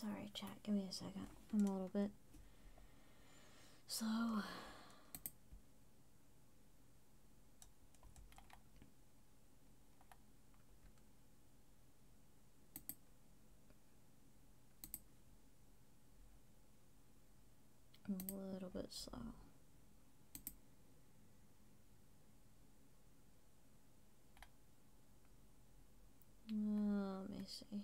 Sorry, chat. Give me a second. I'm a little bit slow. I'm a little bit slow. Let me see.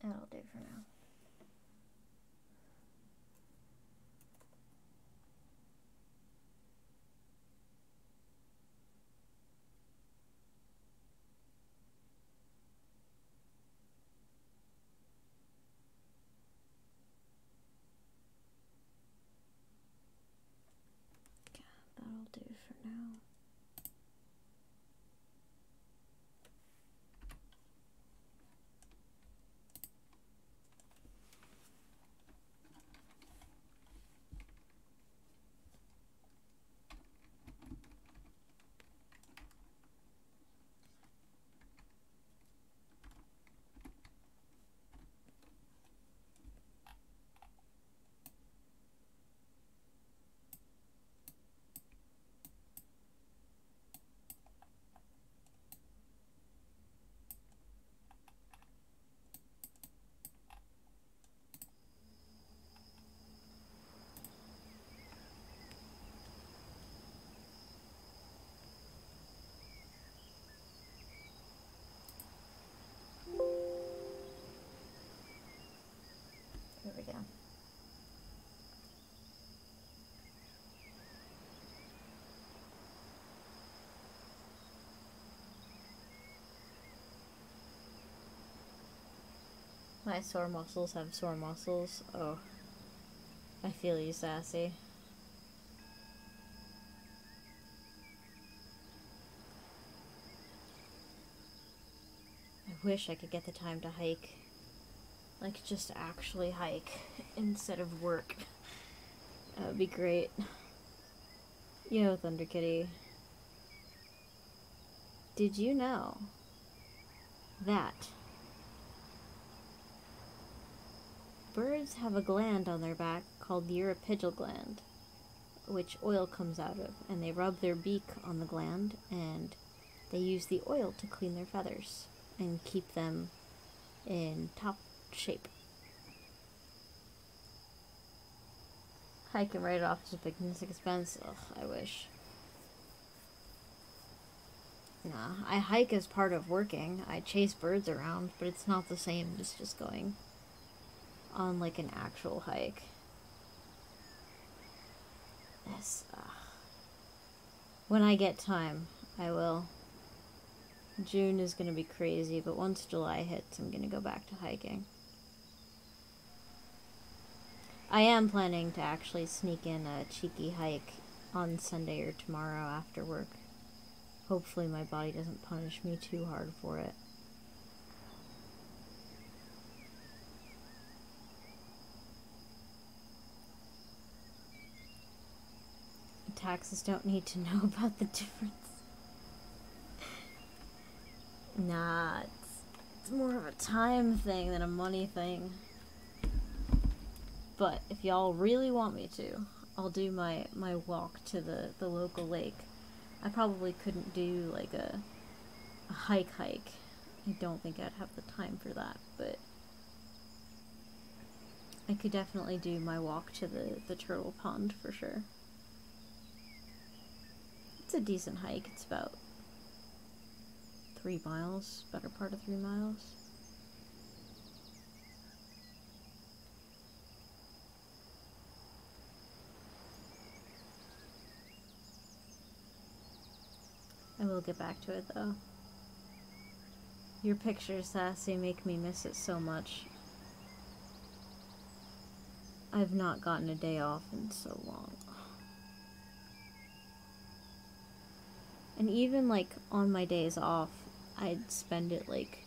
That'll do for now. Yeah, that'll do for now. There we go. My sore muscles have sore muscles. Oh, I feel you, Sassy. I wish I could get the time to hike. Like, just actually hike instead of work. That would be great. Yo, Thunder Kitty. Did you know that birds have a gland on their back called the uripidal gland, which oil comes out of, and they rub their beak on the gland, and they use the oil to clean their feathers and keep them in top shape. Hiking right off is a big expense. Ugh, I wish. Nah, I hike as part of working. I chase birds around, but it's not the same as just going on like an actual hike. Yes. When I get time, I will. June is gonna be crazy, but once July hits, I'm gonna go back to hiking. I am planning to actually sneak in a cheeky hike on Sunday or tomorrow after work. Hopefully my body doesn't punish me too hard for it. Taxes don't need to know about the difference. Nah, it's more of a time thing than a money thing. But if y'all really want me to, I'll do my walk to the local lake. I probably couldn't do like a hike. I don't think I'd have the time for that, but I could definitely do my walk to the turtle pond for sure. It's a decent hike. It's about 3 miles, better part of 3 miles. I will get back to it though. Your pictures, Sassy, make me miss it so much. I've not gotten a day off in so long. And even, like, on my days off, I'd spend it, like,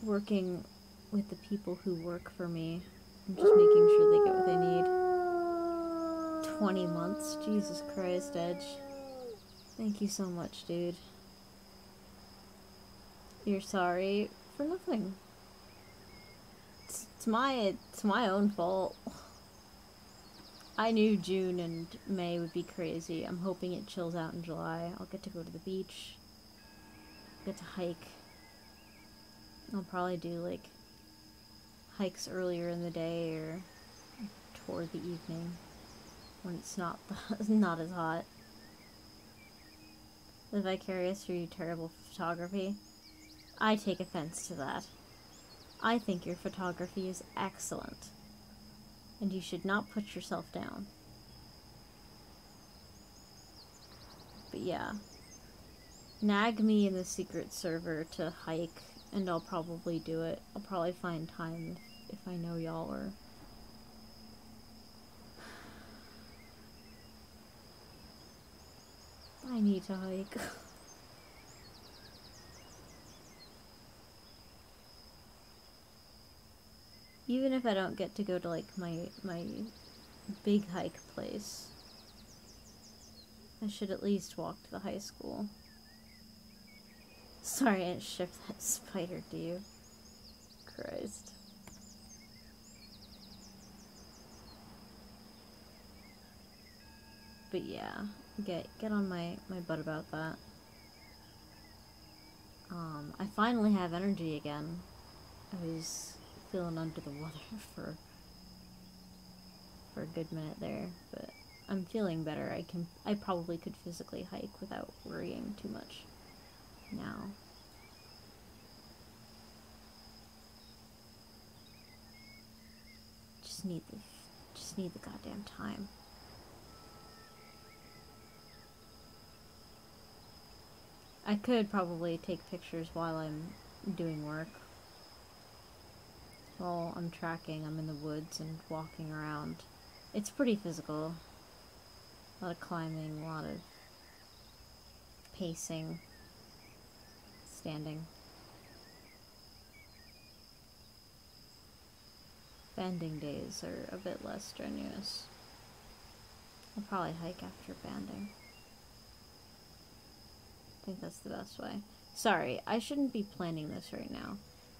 working with the people who work for me and just making sure they get what they need. 20 months? Jesus Christ, Edge. Thank you so much, dude. You're sorry for nothing. It's my own fault. I knew June and May would be crazy. I'm hoping it chills out in July. I'll get to go to the beach. Get to hike. I'll probably do, like, hikes earlier in the day or toward the evening when it's not as hot. The Vicarious through terrible photography. I take offense to that. I think your photography is excellent, and you should not put yourself down. But yeah, nag me in the secret server to hike, and I'll probably do it. I'll probably find time if I know y'all are. I need to hike. Even if I don't get to go to, like, my big hike place, I should at least walk to the high school. Sorry, I didn't ship that spider to you. Christ. But yeah, get on my butt about that. I finally have energy again. I was feeling under the water for a good minute there, but I'm feeling better. I probably could physically hike without worrying too much now. Just need the goddamn time. I could probably take pictures while I'm doing work. While I'm tracking, I'm in the woods and walking around. It's pretty physical. A lot of climbing, a lot of pacing, standing. Banding days are a bit less strenuous. I'll probably hike after banding. I think that's the best way. Sorry, I shouldn't be planning this right now.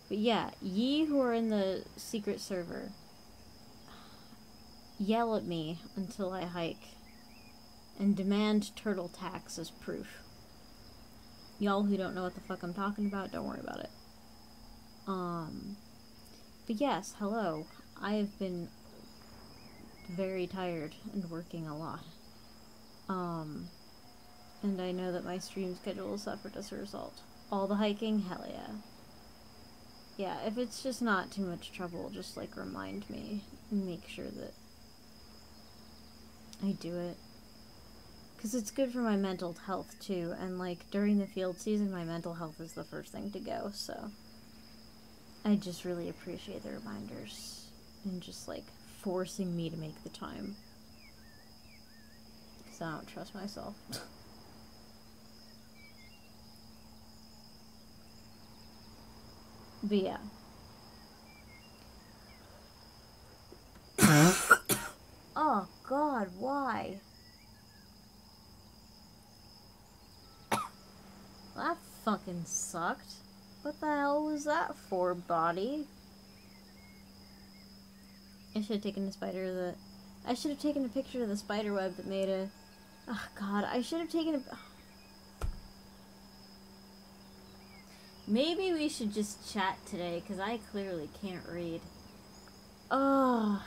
But yeah, ye who are in the secret server, yell at me until I hike, and demand turtle tax as proof. Y'all who don't know what the fuck I'm talking about, don't worry about it. But yes, hello. I have been very tired and working a lot. And I know that my stream schedule suffered as a result. All the hiking? Hell yeah. Yeah, if it's just not too much trouble, just, like, remind me and make sure that I do it. Because it's good for my mental health, too, and, like, during the field season, my mental health is the first thing to go, so I just really appreciate the reminders and just, like, forcing me to make the time. Because I don't trust myself. But yeah. Oh god, why? That fucking sucked. What the hell was that for, body? I should have taken a I should have taken a picture of the spider web that made a... Oh god, I should have taken a... Maybe we should just chat today, because I clearly can't read. Oh,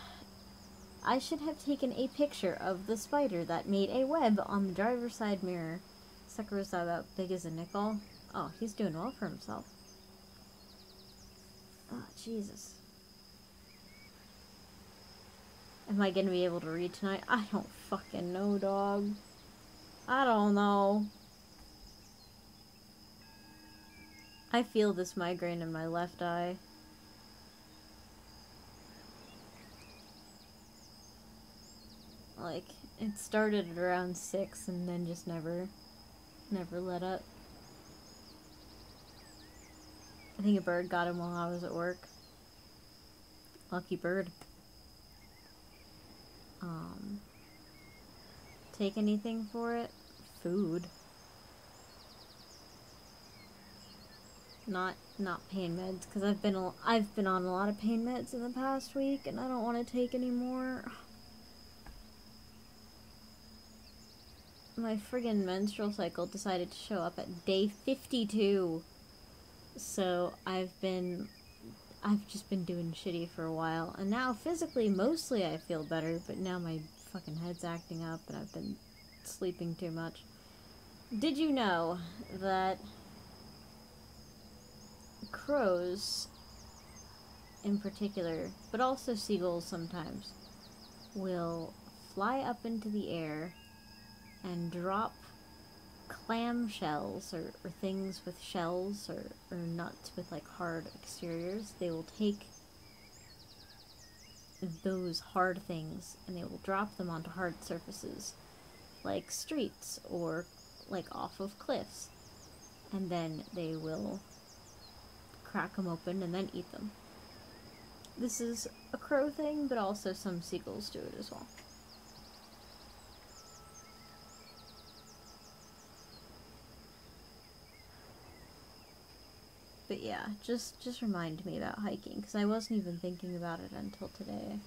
I should have taken a picture of the spider that made a web on the driver's side mirror. Sucker was about big as a nickel. Oh, he's doing well for himself. Oh, Jesus. Am I gonna be able to read tonight? I don't fucking know, dog. I don't know. I feel this migraine in my left eye. Like, it started at around 6 and then just never let up. I think a bird got him while I was at work. Lucky bird. Take anything for it? Food. Not pain meds, because I've been on a lot of pain meds in the past week, and I don't want to take any more. My friggin' menstrual cycle decided to show up at day 52. So I've just been doing shitty for a while, and now physically, mostly I feel better, but now my fucking head's acting up, and I've been sleeping too much. Did you know that crows, in particular, but also seagulls sometimes, will fly up into the air and drop clam shells or things with shells or nuts with like hard exteriors? They will take those hard things and they will drop them onto hard surfaces like streets or like off of cliffs, and then they will crack them open and then eat them. This is a crow thing, but also some seagulls do it as well. But yeah, just remind me about hiking, because I wasn't even thinking about it until today.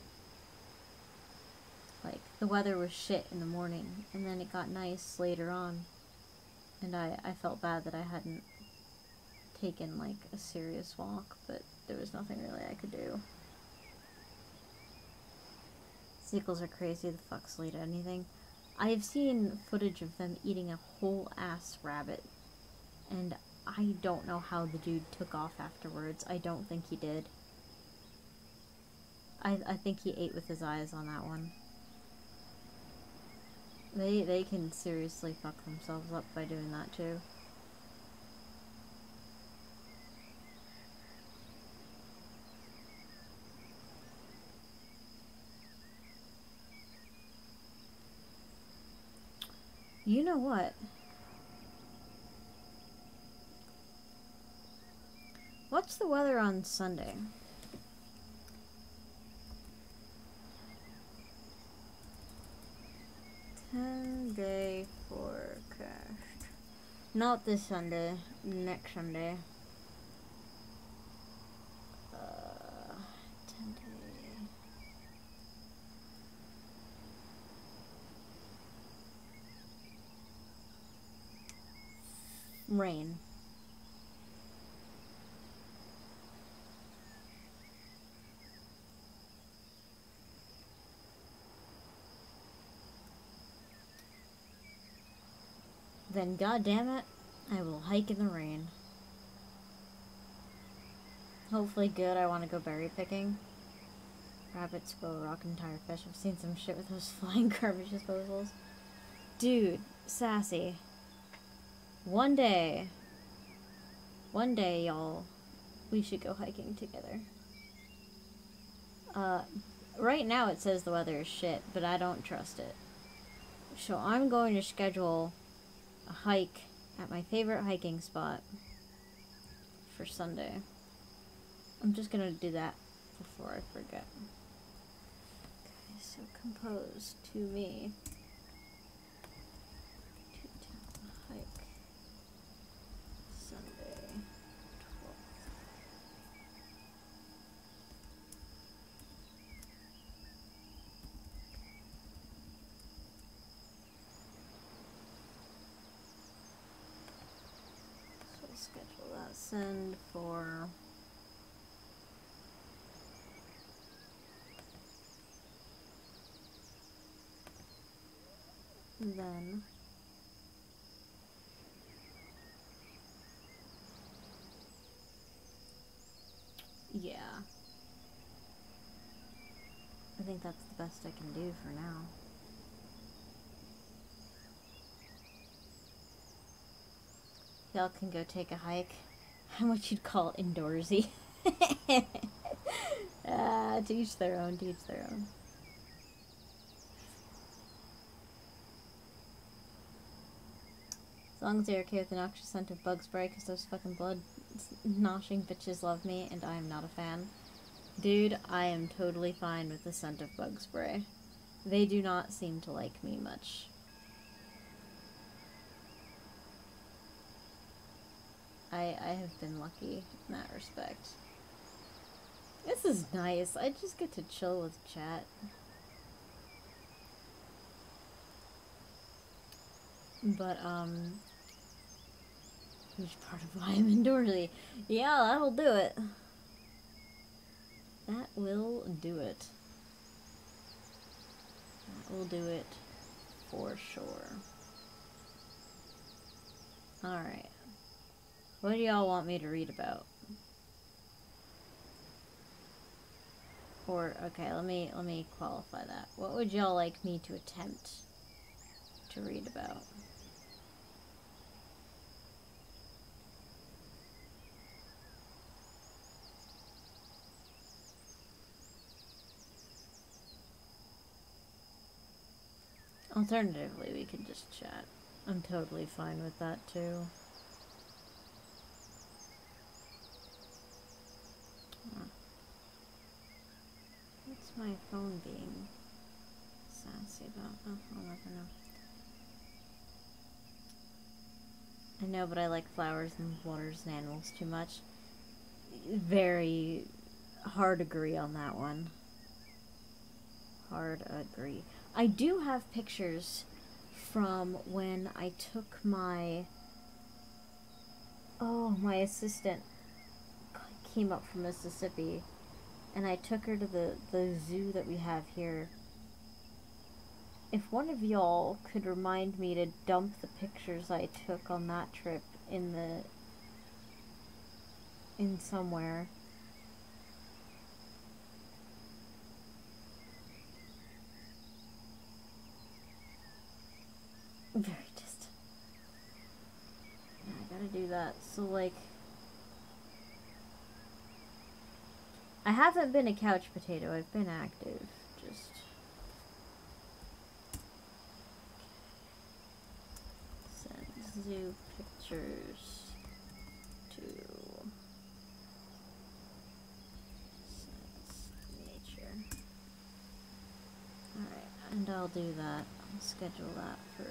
Like, the weather was shit in the morning, and then it got nice later on, and I felt bad that I hadn't taken, like, a serious walk, but there was nothing really I could do. Seagulls are crazy, the fucks will eat anything. I have seen footage of them eating a whole ass rabbit, and I don't know how the dude took off afterwards. I don't think he did. I think he ate with his eyes on that one. They can seriously fuck themselves up by doing that too. You know what? What's the weather on Sunday? Day forecast. Not this Sunday. Next Sunday. 10-day. Rain. Then, goddammit, I will hike in the rain. Hopefully good. I want to go berry picking. Rabbit, squirrel, rock, and tire fish. I've seen some shit with those flying garbage disposals. Dude, sassy. One day, y'all, we should go hiking together. Right now it says the weather is shit, but I don't trust it. So I'm going to schedule a hike at my favorite hiking spot for Sunday. I'm just gonna do that before I forget. Okay, so compose to me. Hike Sunday 12th. So schedule that. Send for then yeah, I think that's the best I can do for now. Y'all can go take a hike. What you'd call indoorsy. To each their own, to each their own. long as they're okay with the noxious scent of bug spray, because those fucking blood-noshing bitches love me, and I am not a fan. Dude, I am totally fine with the scent of bug spray. They do not seem to like me much. I have been lucky in that respect. This is nice. I just get to chill with chat. But, huge part of why I'm indoorsy. Yeah, that'll do it. That will do it. That will do it for sure. Alright. What do y'all want me to read about? Or, okay, let me qualify that. What would y'all like me to attempt to read about? Alternatively, we could just chat. I'm totally fine with that, too. What's my phone being sassy about? Oh, I'll never know. I know, but I like flowers and waters and animals too much. Very hard agree on that one. Hard agree. I do have pictures from when I took my... Oh, my assistant came up from Mississippi, and I took her to the zoo that we have here. If one of y'all could remind me to dump the pictures I took on that trip in somewhere. Very distant. Yeah, I gotta do that. So, like, I haven't been a couch potato. I've been active. Just send zoo pictures to Sense Nature. Alright, and I'll do that. I'll schedule that for...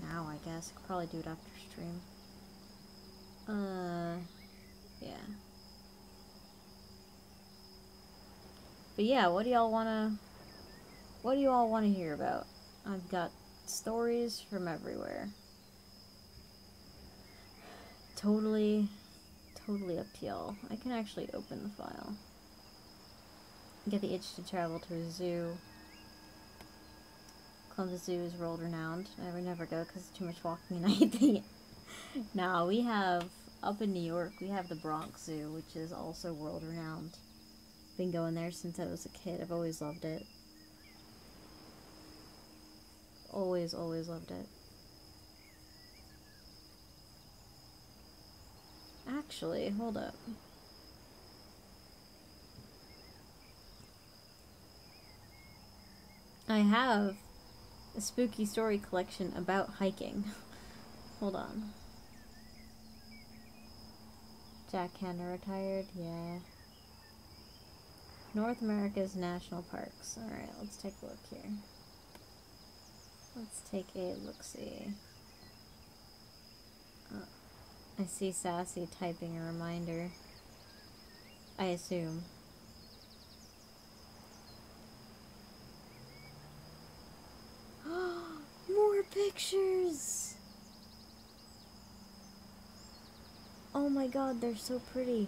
now, I guess. I could probably do it after stream. Yeah. But yeah, what do y'all wanna hear about? I've got stories from everywhere. Totally up to y'all. I can actually open the file. Get the itch to travel to a zoo. Columbus Zoo is world renowned. I would never go because it's too much walking and I hate it. Now, we have, up in New York, we have the Bronx Zoo, which is also world renowned. Been going there since I was a kid. I've always loved it. Always loved it. Actually, hold up. I have a spooky story collection about hiking. Hold on. Jack Hanna retired, yeah. North America's national parks. Alright, let's take a look here. Let's take a look-see. I see Sassy typing a reminder. I assume. More pictures! Oh my god, they're so pretty.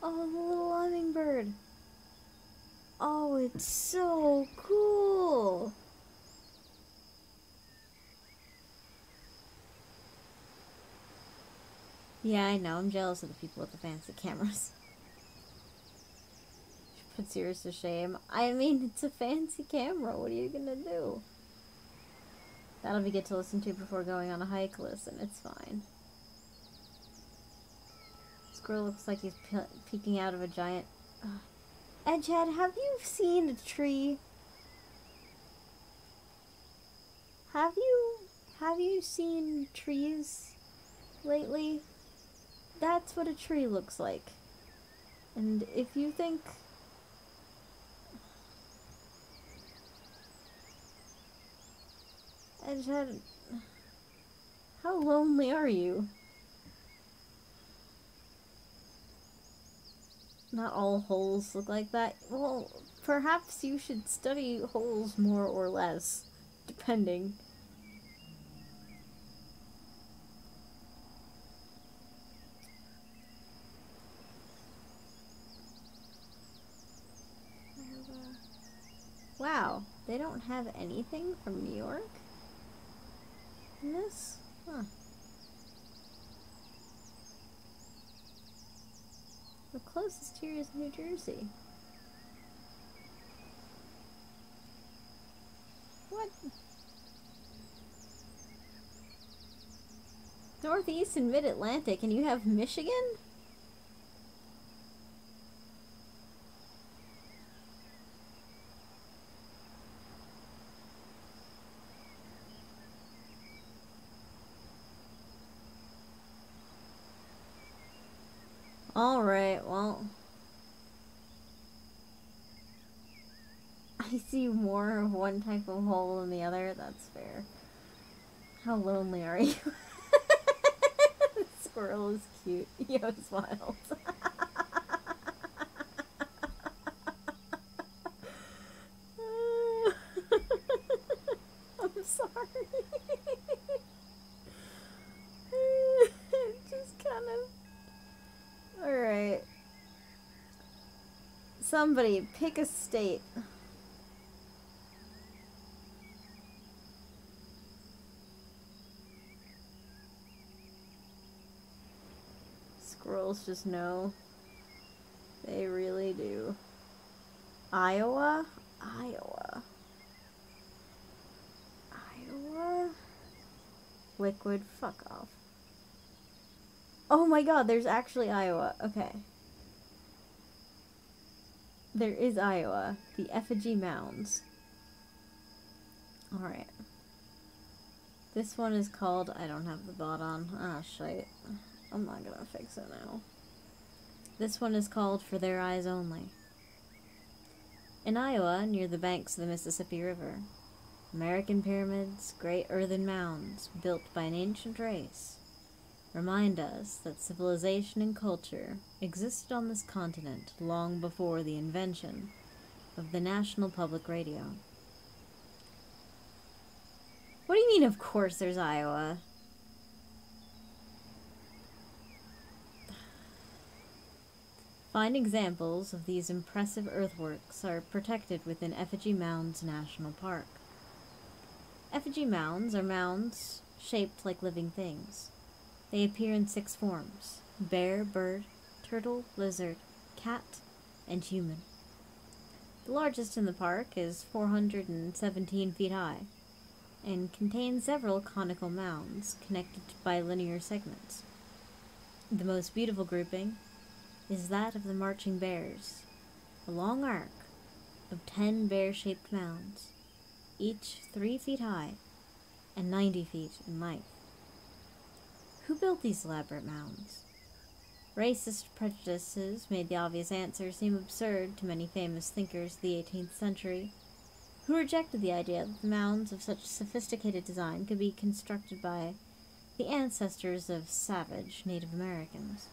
Oh, the little hummingbird. Oh, it's so cool. Yeah, I know. I'm jealous of the people with the fancy cameras. Puts yours to shame. I mean, it's a fancy camera. What are you gonna do? That'll be good to listen to before going on a hike. Listen, it's fine. It's squirrel looks like he's peeking out of a giant... Edgehead, have you seen a tree? Have you seen trees lately? That's what a tree looks like. And if you think... Edgehead, how lonely are you? Not all holes look like that. Well, perhaps you should study holes more or less, depending. Wow, they don't have anything from New York in this? Huh. The closest here is New Jersey. What? Northeast and Mid-Atlantic, and you have Michigan? Alright, well... I see more of one type of hole than the other, that's fair. How lonely are you? The squirrel is cute. Yo, smiles. I'm sorry. Just kind of... Alright. Somebody, pick a state. Squirrels just know. They really do. Iowa? Iowa. Iowa? Liquid, fuck off. Oh my god, there's actually Iowa. Okay. There is Iowa. The effigy mounds. Alright. This one is called... I don't have the bot on. Ah, shite. I'm not gonna fix it now. This one is called For Their Eyes Only. In Iowa, near the banks of the Mississippi River, American pyramids, great earthen mounds built by an ancient race, remind us that civilization and culture existed on this continent long before the invention of the National Public Radio. What do you mean, of course there's Iowa? Fine examples of these impressive earthworks are protected within Effigy Mounds National Park. Effigy mounds are mounds shaped like living things. They appear in 6 forms: bear, bird, turtle, lizard, cat, and human. The largest in the park is 417 feet high and contains several conical mounds connected by linear segments. The most beautiful grouping is that of the marching bears, a long arc of 10 bear-shaped mounds, each 3 feet high and 90 feet in length. Who built these elaborate mounds? Racist prejudices made the obvious answer seem absurd to many famous thinkers of the 18th century, who rejected the idea that the mounds of such sophisticated design could be constructed by the ancestors of savage Native Americans.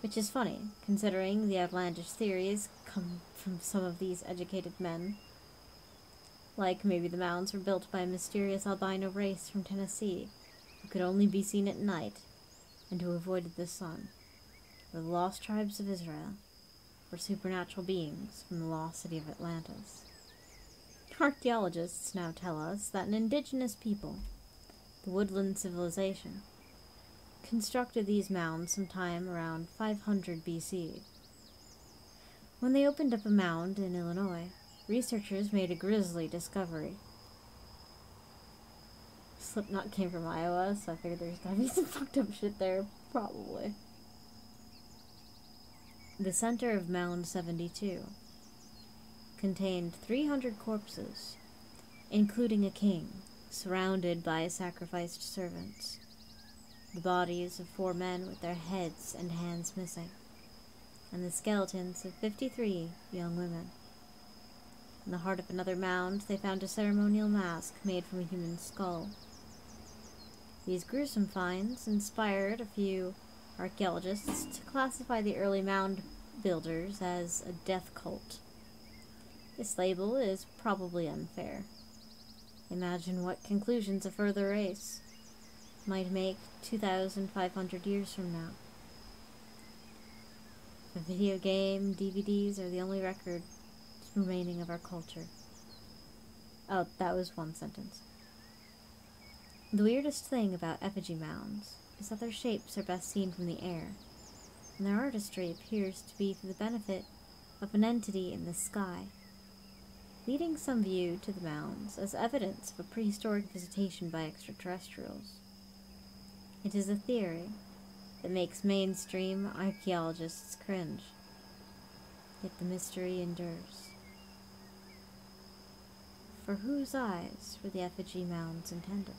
Which is funny, considering the outlandish theories come from some of these educated men. Like maybe the mounds were built by a mysterious albino race from Tennessee, who could only be seen at night, and who avoided the sun. Or the lost tribes of Israel, or supernatural beings from the lost city of Atlantis. Archaeologists now tell us that an indigenous people, the woodland civilization, constructed these mounds sometime around 500 BC. When they opened up a mound in Illinois, researchers made a grisly discovery. Slipknot came from Iowa, so I figured there's gotta be some fucked up shit there, probably. The center of Mound 72 contained 300 corpses, including a king, surrounded by sacrificed servants. The bodies of 4 men with their heads and hands missing, and the skeletons of 53 young women. In the heart of another mound, they found a ceremonial mask made from a human skull. These gruesome finds inspired a few archaeologists to classify the early mound builders as a death cult. This label is probably unfair. Imagine what conclusions a further race might make 2,500 years from now. The video game DVDs are the only record remaining of our culture. Oh, that was one sentence. The weirdest thing about effigy mounds is that their shapes are best seen from the air, and their artistry appears to be for the benefit of an entity in the sky, leading some view to the mounds as evidence of a prehistoric visitation by extraterrestrials. It is a theory that makes mainstream archaeologists cringe, yet the mystery endures. For whose eyes were the effigy mounds intended?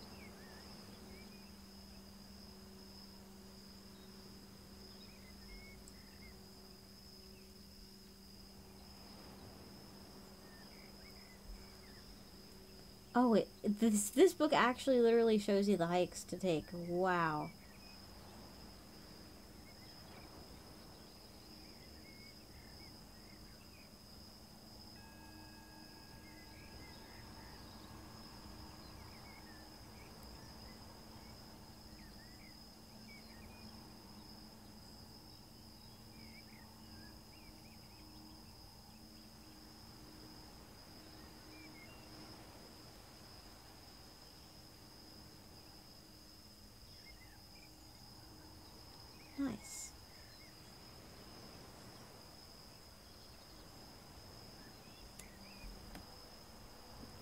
Oh, this book actually literally shows you the hikes to take. Wow. Nice.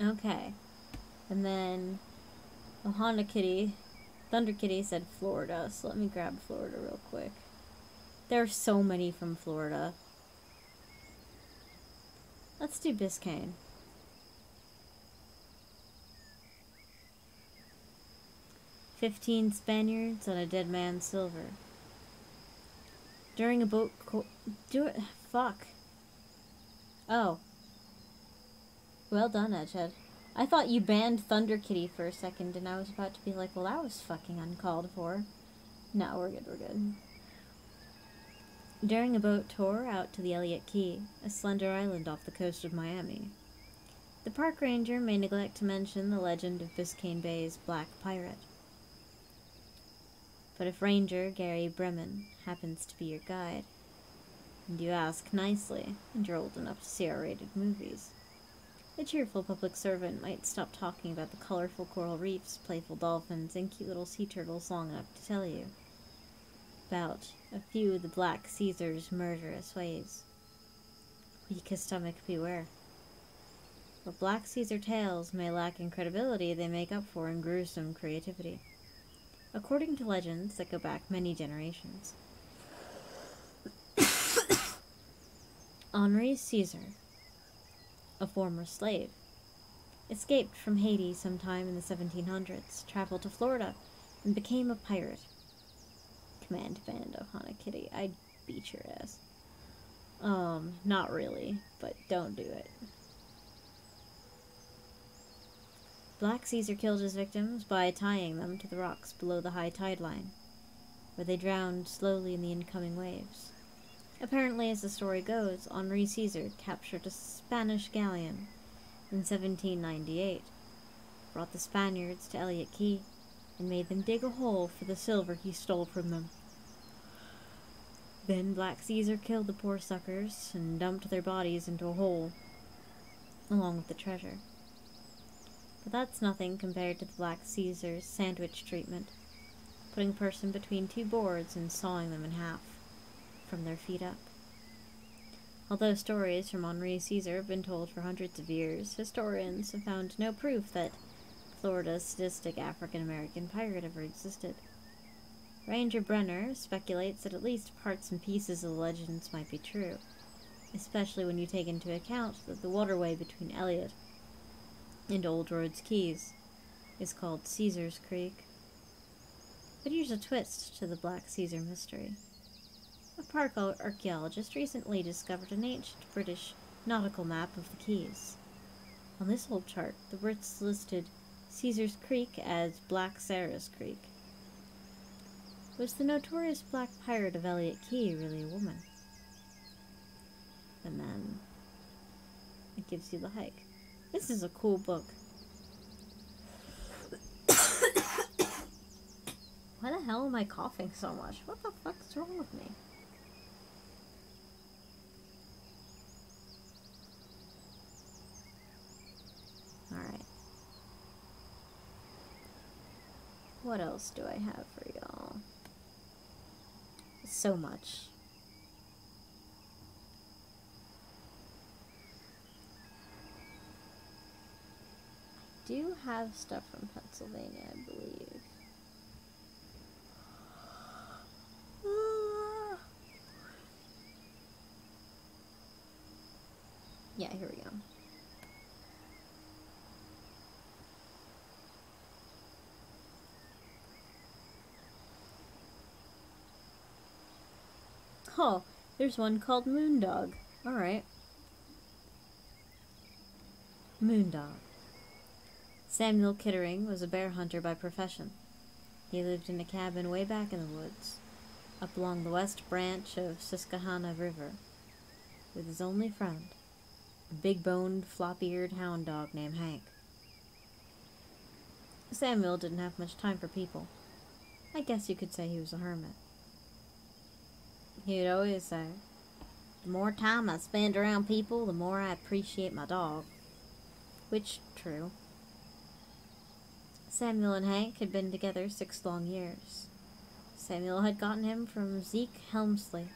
Okay. And then Ohana Kitty, Thunder Kitty said Florida, so let me grab Florida real quick. There are so many from Florida. Let's do Biscayne. "15 Spaniards on a dead man's silver. During a boat fuck. Oh. Well done, Edgehead. I thought you banned Thunder Kitty for a second, and I was about to be like, well, that was fucking uncalled for. No, we're good. During a boat tour out to the Elliott Key, a slender island off the coast of Miami, the park ranger may neglect to mention the legend of Biscayne Bay's Black Pirate. But if Ranger Gary Bremen happens to be your guide, and you ask nicely, and you're old enough to see R-rated movies, the cheerful public servant might stop talking about the colorful coral reefs, playful dolphins, and cute little sea turtles long enough to tell you about a few of the Black Caesar's murderous ways. Weakest stomach beware. What Black Caesar tales may lack in credibility, they make up for in gruesome creativity. According to legends that go back many generations, Henri Caesar, a former slave, escaped from Haiti sometime in the 1700s, traveled to Florida, and became a pirate. Command Band of Hana Kitty, I'd beat your ass. Not really, but don't do it. Black Caesar killed his victims by tying them to the rocks below the high tide line, where they drowned slowly in the incoming waves. Apparently, as the story goes, Henri Caesar captured a Spanish galleon in 1798, brought the Spaniards to Elliott Key, and made them dig a hole for the silver he stole from them. Then Black Caesar killed the poor suckers and dumped their bodies into a hole, along with the treasure. But that's nothing compared to the Black Caesar's sandwich treatment, putting a person between 2 boards and sawing them in half, from their feet up. Although stories from Henri Caesar have been told for hundreds of years, historians have found no proof that Florida's sadistic African-American pirate ever existed. Ranger Brenner speculates that at least parts and pieces of the legends might be true, especially when you take into account that the waterway between Elliot and Old Rhodes Keys is called Caesar's Creek. But here's a twist to the Black Caesar mystery. A park archaeologist recently discovered an ancient British nautical map of the Keys. On this old chart, the Brits listed Caesar's Creek as Black Sarah's Creek. Was the notorious black pirate of Elliot Key really a woman? And then it gives you the hike. This is a cool book. Why the hell am I coughing so much? What the fuck's wrong with me? Alright. What else do I have for y'all? So much. I do have stuff from Pennsylvania, I believe. Yeah, here we go. Oh, there's one called Moondog. Alright. Moondog. Samuel Kittering was a bear hunter by profession. He lived in a cabin way back in the woods, up along the west branch of Susquehanna River, with his only friend, a big-boned, flop-eared hound dog named Hank. Samuel didn't have much time for people. I guess you could say he was a hermit. He would always say, "The more time I spend around people, the more I appreciate my dog." Which, true. Samuel and Hank had been together 6 long years. Samuel had gotten him from Zeke Helmsley,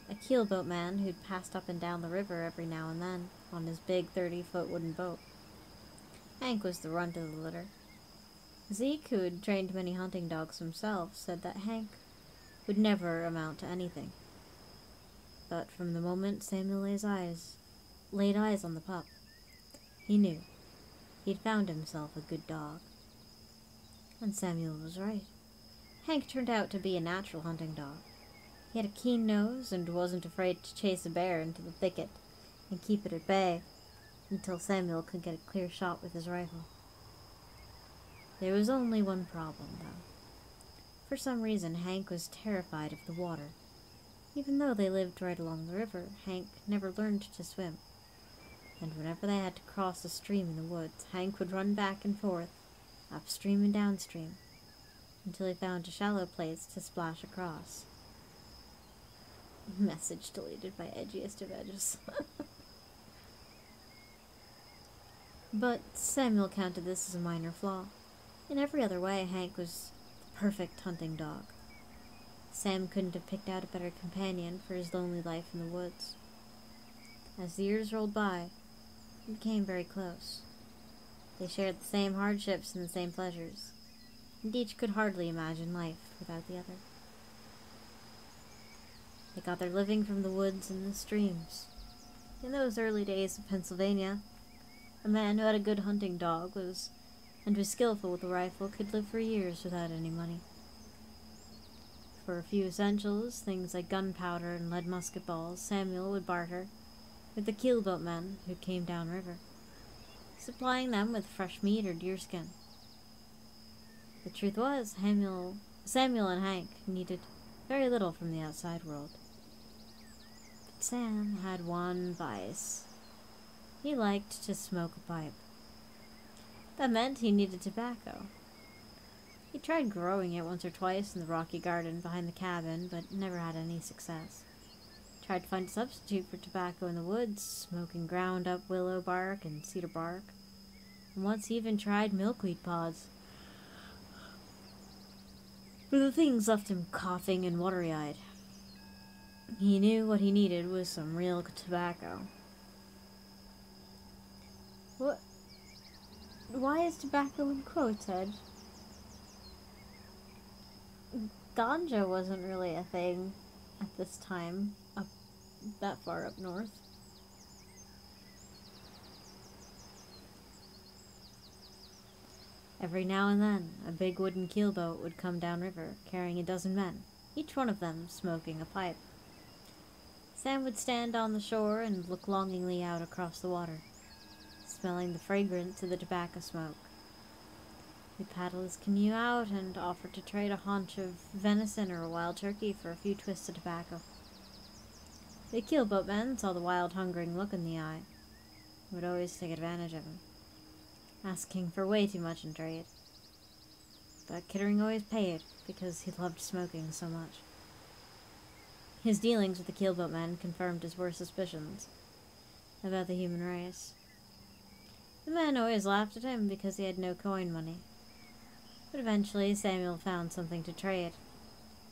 a keelboat man who'd passed up and down the river every now and then on his big 30-foot wooden boat. Hank was the runt of the litter. Zeke, who had trained many hunting dogs himself, said that Hank would never amount to anything. But from the moment Samuel laid eyes on the pup, he knew he'd found himself a good dog. And Samuel was right. Hank turned out to be a natural hunting dog. He had a keen nose and wasn't afraid to chase a bear into the thicket and keep it at bay until Samuel could get a clear shot with his rifle. There was only one problem, though. For some reason, Hank was terrified of the water. Even though they lived right along the river, Hank never learned to swim. And whenever they had to cross a stream in the woods, Hank would run back and forth, upstream and downstream, until he found a shallow place to splash across. Message deleted by edgiest of edges. But Samuel counted this as a minor flaw. In every other way, Hank was the perfect hunting dog. Sam couldn't have picked out a better companion for his lonely life in the woods. As the years rolled by, they became very close. They shared the same hardships and the same pleasures, and each could hardly imagine life without the other. They got their living from the woods and the streams. In those early days of Pennsylvania, a man who had a good hunting dog was skillful with a rifle could live for years without any money. For a few essentials, things like gunpowder and lead musket balls, Samuel would barter with the keelboat men who came downriver, supplying them with fresh meat or deerskin. The truth was, Samuel and Hank needed very little from the outside world. But Sam had one vice. He liked to smoke a pipe. That meant he needed tobacco. He tried growing it once or twice in the rocky garden behind the cabin, but never had any success. Tried to find a substitute for tobacco in the woods, smoking ground-up willow bark and cedar bark, and once he even tried milkweed pods. But the things left him coughing and watery-eyed. He knew what he needed was some real tobacco. What? Why is tobacco in quotes, Ed? ganja wasn't really a thing at this time, up that far up north. Every now and then, a big wooden keelboat would come downriver, carrying a dozen men, each one of them smoking a pipe. Sam would stand on the shore and look longingly out across the water, smelling the fragrance of the tobacco smoke. He'd paddle his canoe out and offer to trade a haunch of venison or a wild turkey for a few twists of tobacco. The keelboatmen saw the wild, hungering look in the eye, and would always take advantage of him, asking for way too much in trade. But Kittering always paid, because he loved smoking so much. His dealings with the keelboatmen confirmed his worst suspicions about the human race. The men always laughed at him because he had no coin money. But eventually Samuel found something to trade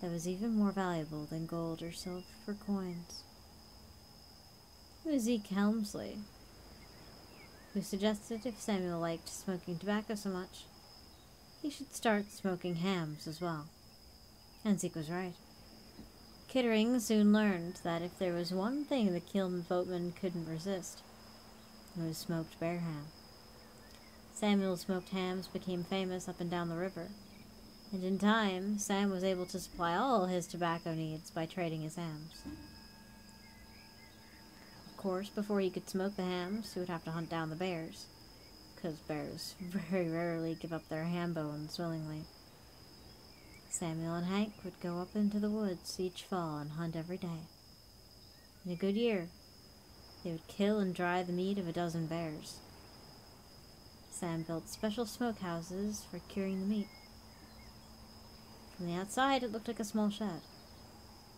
that was even more valuable than gold or silver coins. It was Zeke Helmsley, who suggested if Samuel liked smoking tobacco so much, he should start smoking hams as well. And Zeke was right. Kittering soon learned that if there was one thing the keelboatmen couldn't resist, it was smoked bear ham. Samuel's smoked hams became famous up and down the river, and in time, Sam was able to supply all his tobacco needs by trading his hams. Of course, before he could smoke the hams, he would have to hunt down the bears, because bears very rarely give up their ham bones willingly. Samuel and Hank would go up into the woods each fall and hunt every day. In a good year, they would kill and dry the meat of a dozen bears. Sam built special smokehouses for curing the meat. From the outside, it looked like a small shed.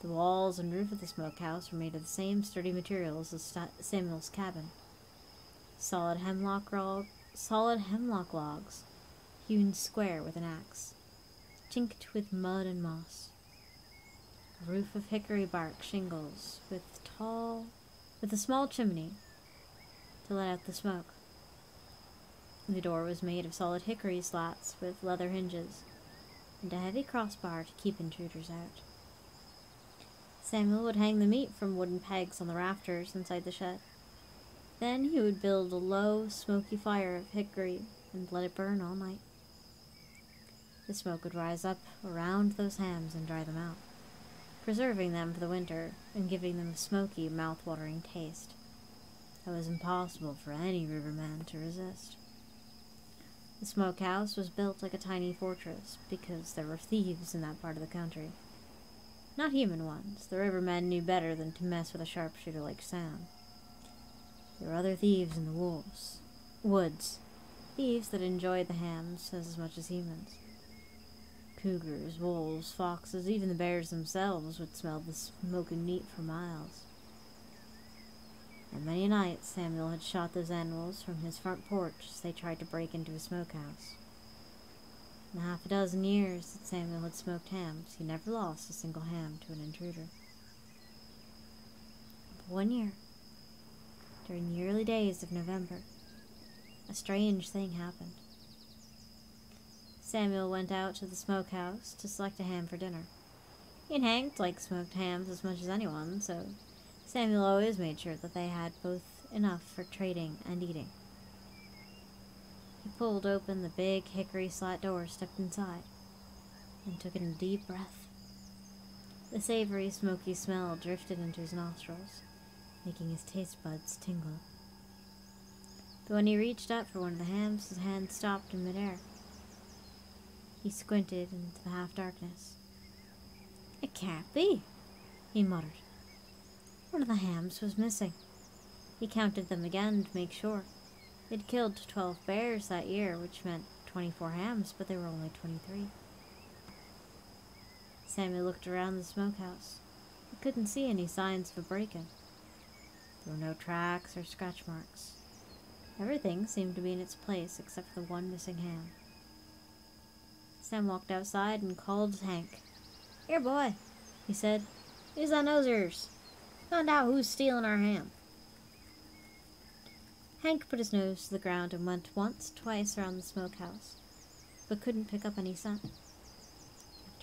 The walls and roof of the smokehouse were made of the same sturdy materials as Samuel's cabin. Solid hemlock logs, hewn square with an axe, chinked with mud and moss. A roof of hickory bark shingles with a small chimney to let out the smoke. The door was made of solid hickory slats with leather hinges, and a heavy crossbar to keep intruders out. Samuel would hang the meat from wooden pegs on the rafters inside the shed. Then he would build a low, smoky fire of hickory and let it burn all night. The smoke would rise up around those hams and dry them out, preserving them for the winter and giving them a smoky, mouth-watering taste that was impossible for any riverman to resist. The smokehouse was built like a tiny fortress because there were thieves in that part of the country. Not human ones. The rivermen knew better than to mess with a sharpshooter like Sam. There were other thieves in the woods. Thieves that enjoyed the hams as much as humans. Cougars, wolves, foxes, even the bears themselves would smell the smoking meat for miles. And many nights Samuel had shot those animals from his front porch as they tried to break into his smokehouse. In the half a dozen years that Samuel had smoked hams, he never lost a single ham to an intruder. But one year, during the early days of November, a strange thing happened. Samuel went out to the smokehouse to select a ham for dinner. He and Hank liked smoked hams as much as anyone, so Samuel always made sure that they had both enough for trading and eating. He pulled open the big hickory slat door, stepped inside, and took in a deep breath. The savory, smoky smell drifted into his nostrils, making his taste buds tingle. But when he reached up for one of the hams, his hand stopped in midair. He squinted into the half-darkness. "It can't be," he muttered. One of the hams was missing. He counted them again to make sure. He'd killed 12 bears that year, which meant 24 hams, but there were only 23. Samuel looked around the smokehouse. He couldn't see any signs of a break-in. There were no tracks or scratch marks. Everything seemed to be in its place except for the one missing ham. Sam walked outside and called Hank. "Here, boy," he said. "Who's that nosers? Find out who's stealing our ham." Hank put his nose to the ground and went once, twice around the smokehouse, but couldn't pick up any scent.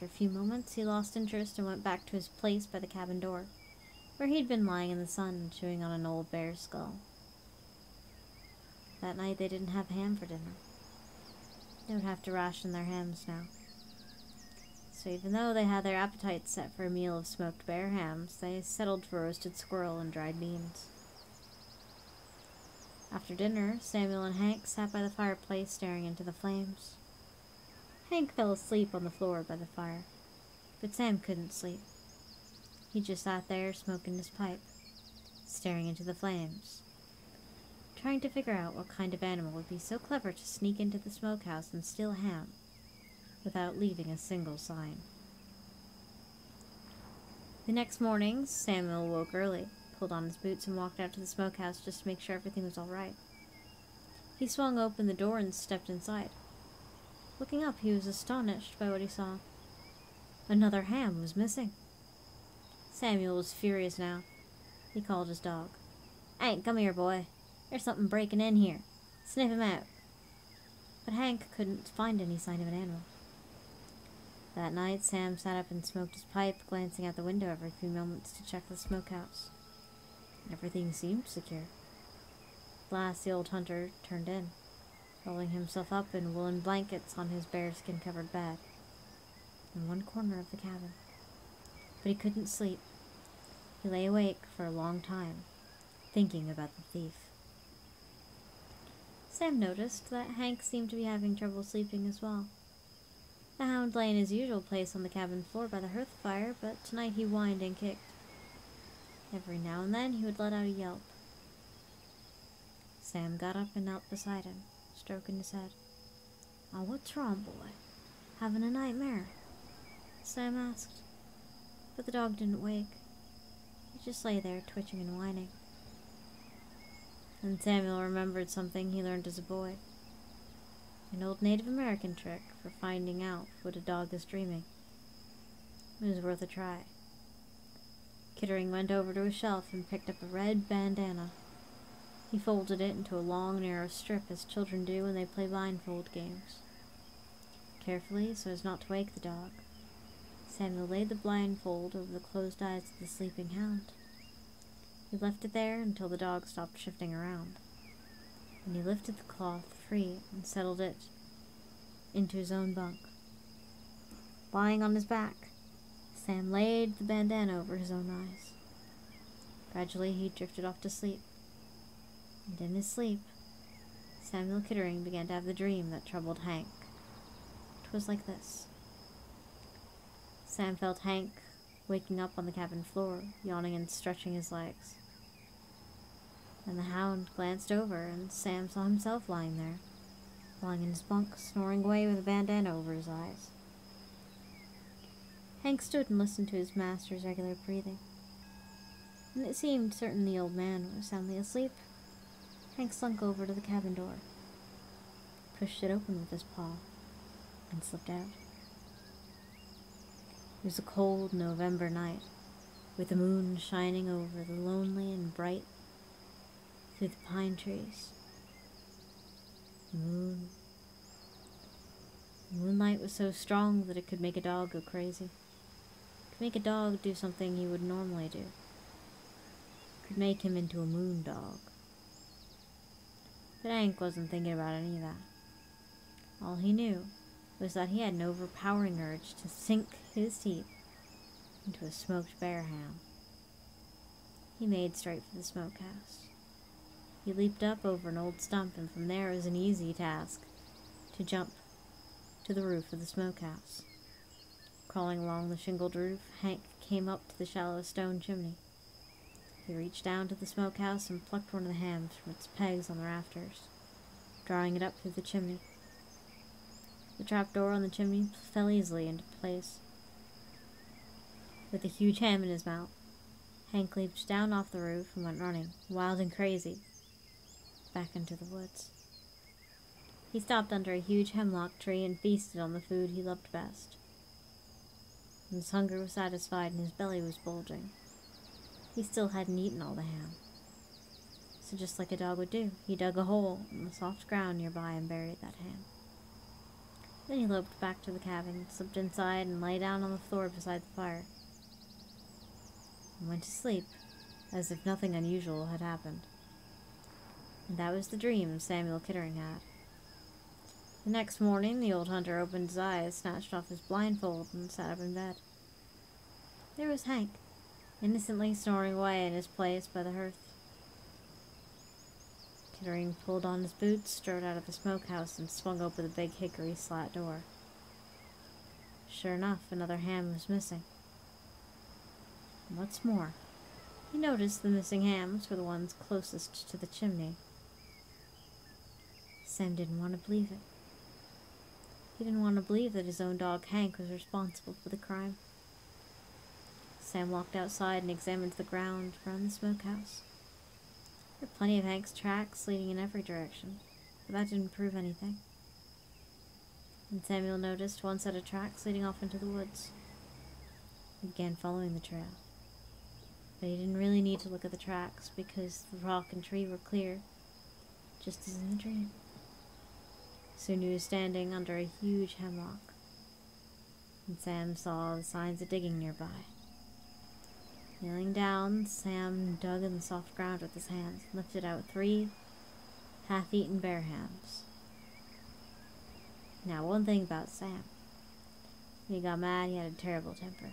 After a few moments, he lost interest and went back to his place by the cabin door, where he'd been lying in the sun, chewing on an old bear's skull. That night they didn't have ham for dinner. They would have to ration their hams now. So even though they had their appetites set for a meal of smoked bear hams, they settled for roasted squirrel and dried beans. After dinner, Samuel and Hank sat by the fireplace staring into the flames. Hank fell asleep on the floor by the fire, but Sam couldn't sleep. He just sat there smoking his pipe, staring into the flames, trying to figure out what kind of animal would be so clever to sneak into the smokehouse and steal ham without leaving a single sign. The next morning, Samuel woke early, pulled on his boots, and walked out to the smokehouse just to make sure everything was all right. He swung open the door and stepped inside. Looking up, he was astonished by what he saw. Another ham was missing. Samuel was furious now. He called his dog. "Hank, come here, boy. There's something breaking in here. Sniff him out." But Hank couldn't find any sign of an animal. That night, Sam sat up and smoked his pipe, glancing out the window every few moments to check the smokehouse. Everything seemed secure. At last, the old hunter turned in, rolling himself up in woolen blankets on his bearskin-covered bed in one corner of the cabin. But he couldn't sleep. He lay awake for a long time, thinking about the thief. Sam noticed that Hank seemed to be having trouble sleeping as well. The hound lay in his usual place on the cabin floor by the hearth fire, but tonight he whined and kicked. Every now and then he would let out a yelp. Sam got up and knelt beside him, stroking his head. "Oh, what's wrong, boy? Having a nightmare?" Sam asked. But the dog didn't wake. He just lay there, twitching and whining. And Samuel remembered something he learned as a boy. An old Native American trick for finding out what a dog is dreaming. It was worth a try. Kittering went over to a shelf and picked up a red bandana. He folded it into a long, narrow strip, as children do when they play blindfold games. Carefully, so as not to wake the dog, Samuel laid the blindfold over the closed eyes of the sleeping hound. He left it there until the dog stopped shifting around. Then he lifted the cloth free and settled it into his own bunk. Lying on his back, Sam laid the bandana over his own eyes. Gradually he drifted off to sleep. And in his sleep, Samuel Kittering began to have the dream that troubled Hank. It was like this. Sam felt Hank waking up on the cabin floor, yawning and stretching his legs. Then the hound glanced over, and Sam saw himself lying there, lying in his bunk, snoring away with a bandana over his eyes. Hank stood and listened to his master's regular breathing. When it seemed certain the old man was soundly asleep, Hank slunk over to the cabin door, pushed it open with his paw, and slipped out. It was a cold November night, with the moon shining over the lonely and bright through the pine trees. The moonlight was so strong that it could make a dog go crazy. It could make a dog do something he would normally do. It could make him into a moon dog. But Hank wasn't thinking about any of that. All he knew was that he had an overpowering urge to sink his teeth into a smoked bear ham. He made straight for the smokehouse. He leaped up over an old stump, and from there it was an easy task to jump to the roof of the smokehouse. Crawling along the shingled roof, Hank came up to the shallow stone chimney. He reached down to the smokehouse and plucked one of the hams from its pegs on the rafters, drawing it up through the chimney. The trapdoor on the chimney fell easily into place. With a huge ham in his mouth, Hank leaped down off the roof and went running, wild and crazy, back into the woods. He stopped under a huge hemlock tree and feasted on the food he loved best. When his hunger was satisfied and his belly was bulging, he still hadn't eaten all the ham. So just like a dog would do, he dug a hole in the soft ground nearby and buried that ham. Then he loped back to the cabin, slipped inside, and lay down on the floor beside the fire. And went to sleep, as if nothing unusual had happened. And that was the dream Samuel Kittering had. The next morning, the old hunter opened his eyes, snatched off his blindfold, and sat up in bed. There was Hank, innocently snoring away in his place by the hearth. Kittering pulled on his boots, strode out of the smokehouse, and swung open the big hickory slat door. Sure enough, another ham was missing. And what's more, he noticed the missing hams were the ones closest to the chimney. Sam didn't want to believe it. He didn't want to believe that his own dog Hank was responsible for the crime. Sam walked outside and examined the ground around the smokehouse. There were plenty of Hank's tracks leading in every direction, but that didn't prove anything. And Samuel noticed one set of tracks leading off into the woods. He began following the trail. But he didn't really need to look at the tracks because the rock and tree were clear, just as in the dream. Soon he was standing under a huge hemlock, and Sam saw the signs of digging nearby. Kneeling down, Sam dug in the soft ground with his hands and lifted out 3 half-eaten bear hams. Now, one thing about Sam. When he got mad, he had a terrible temper.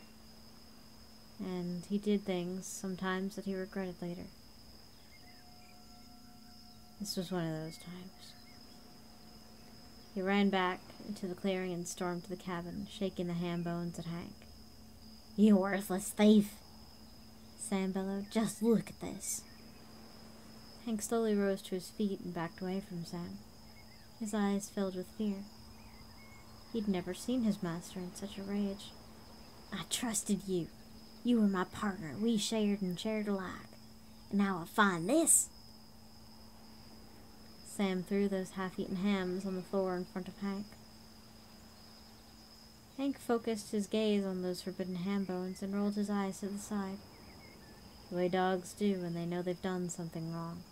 And he did things sometimes that he regretted later. This was one of those times. He ran back into the clearing and stormed to the cabin, shaking the ham bones at Hank. "You worthless thief!" Sam bellowed. "Just look at this." Hank slowly rose to his feet and backed away from Sam, his eyes filled with fear. He'd never seen his master in such a rage. "I trusted you. You were my partner. We shared and shared alike. And now I find this." Sam threw those half-eaten hams on the floor in front of Hank. Hank focused his gaze on those forbidden ham bones and rolled his eyes to the side, the way dogs do when they know they've done something wrong.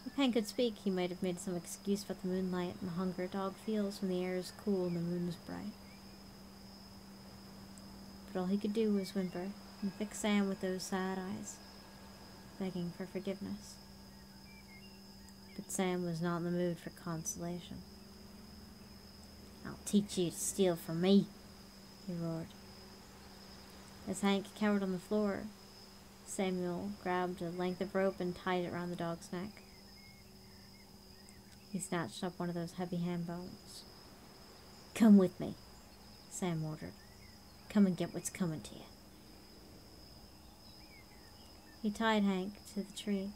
If Hank could speak, he might have made some excuse about the moonlight and the hunger a dog feels when the air is cool and the moon is bright. But all he could do was whimper and fix Sam with those sad eyes, begging for forgiveness. But Sam was not in the mood for consolation. "I'll teach you to steal from me," he roared. As Hank cowered on the floor, Samuel grabbed a length of rope and tied it around the dog's neck. He snatched up one of those heavy ham bones. "Come with me," Sam ordered. "Come and get what's coming to you." He tied Hank to the tree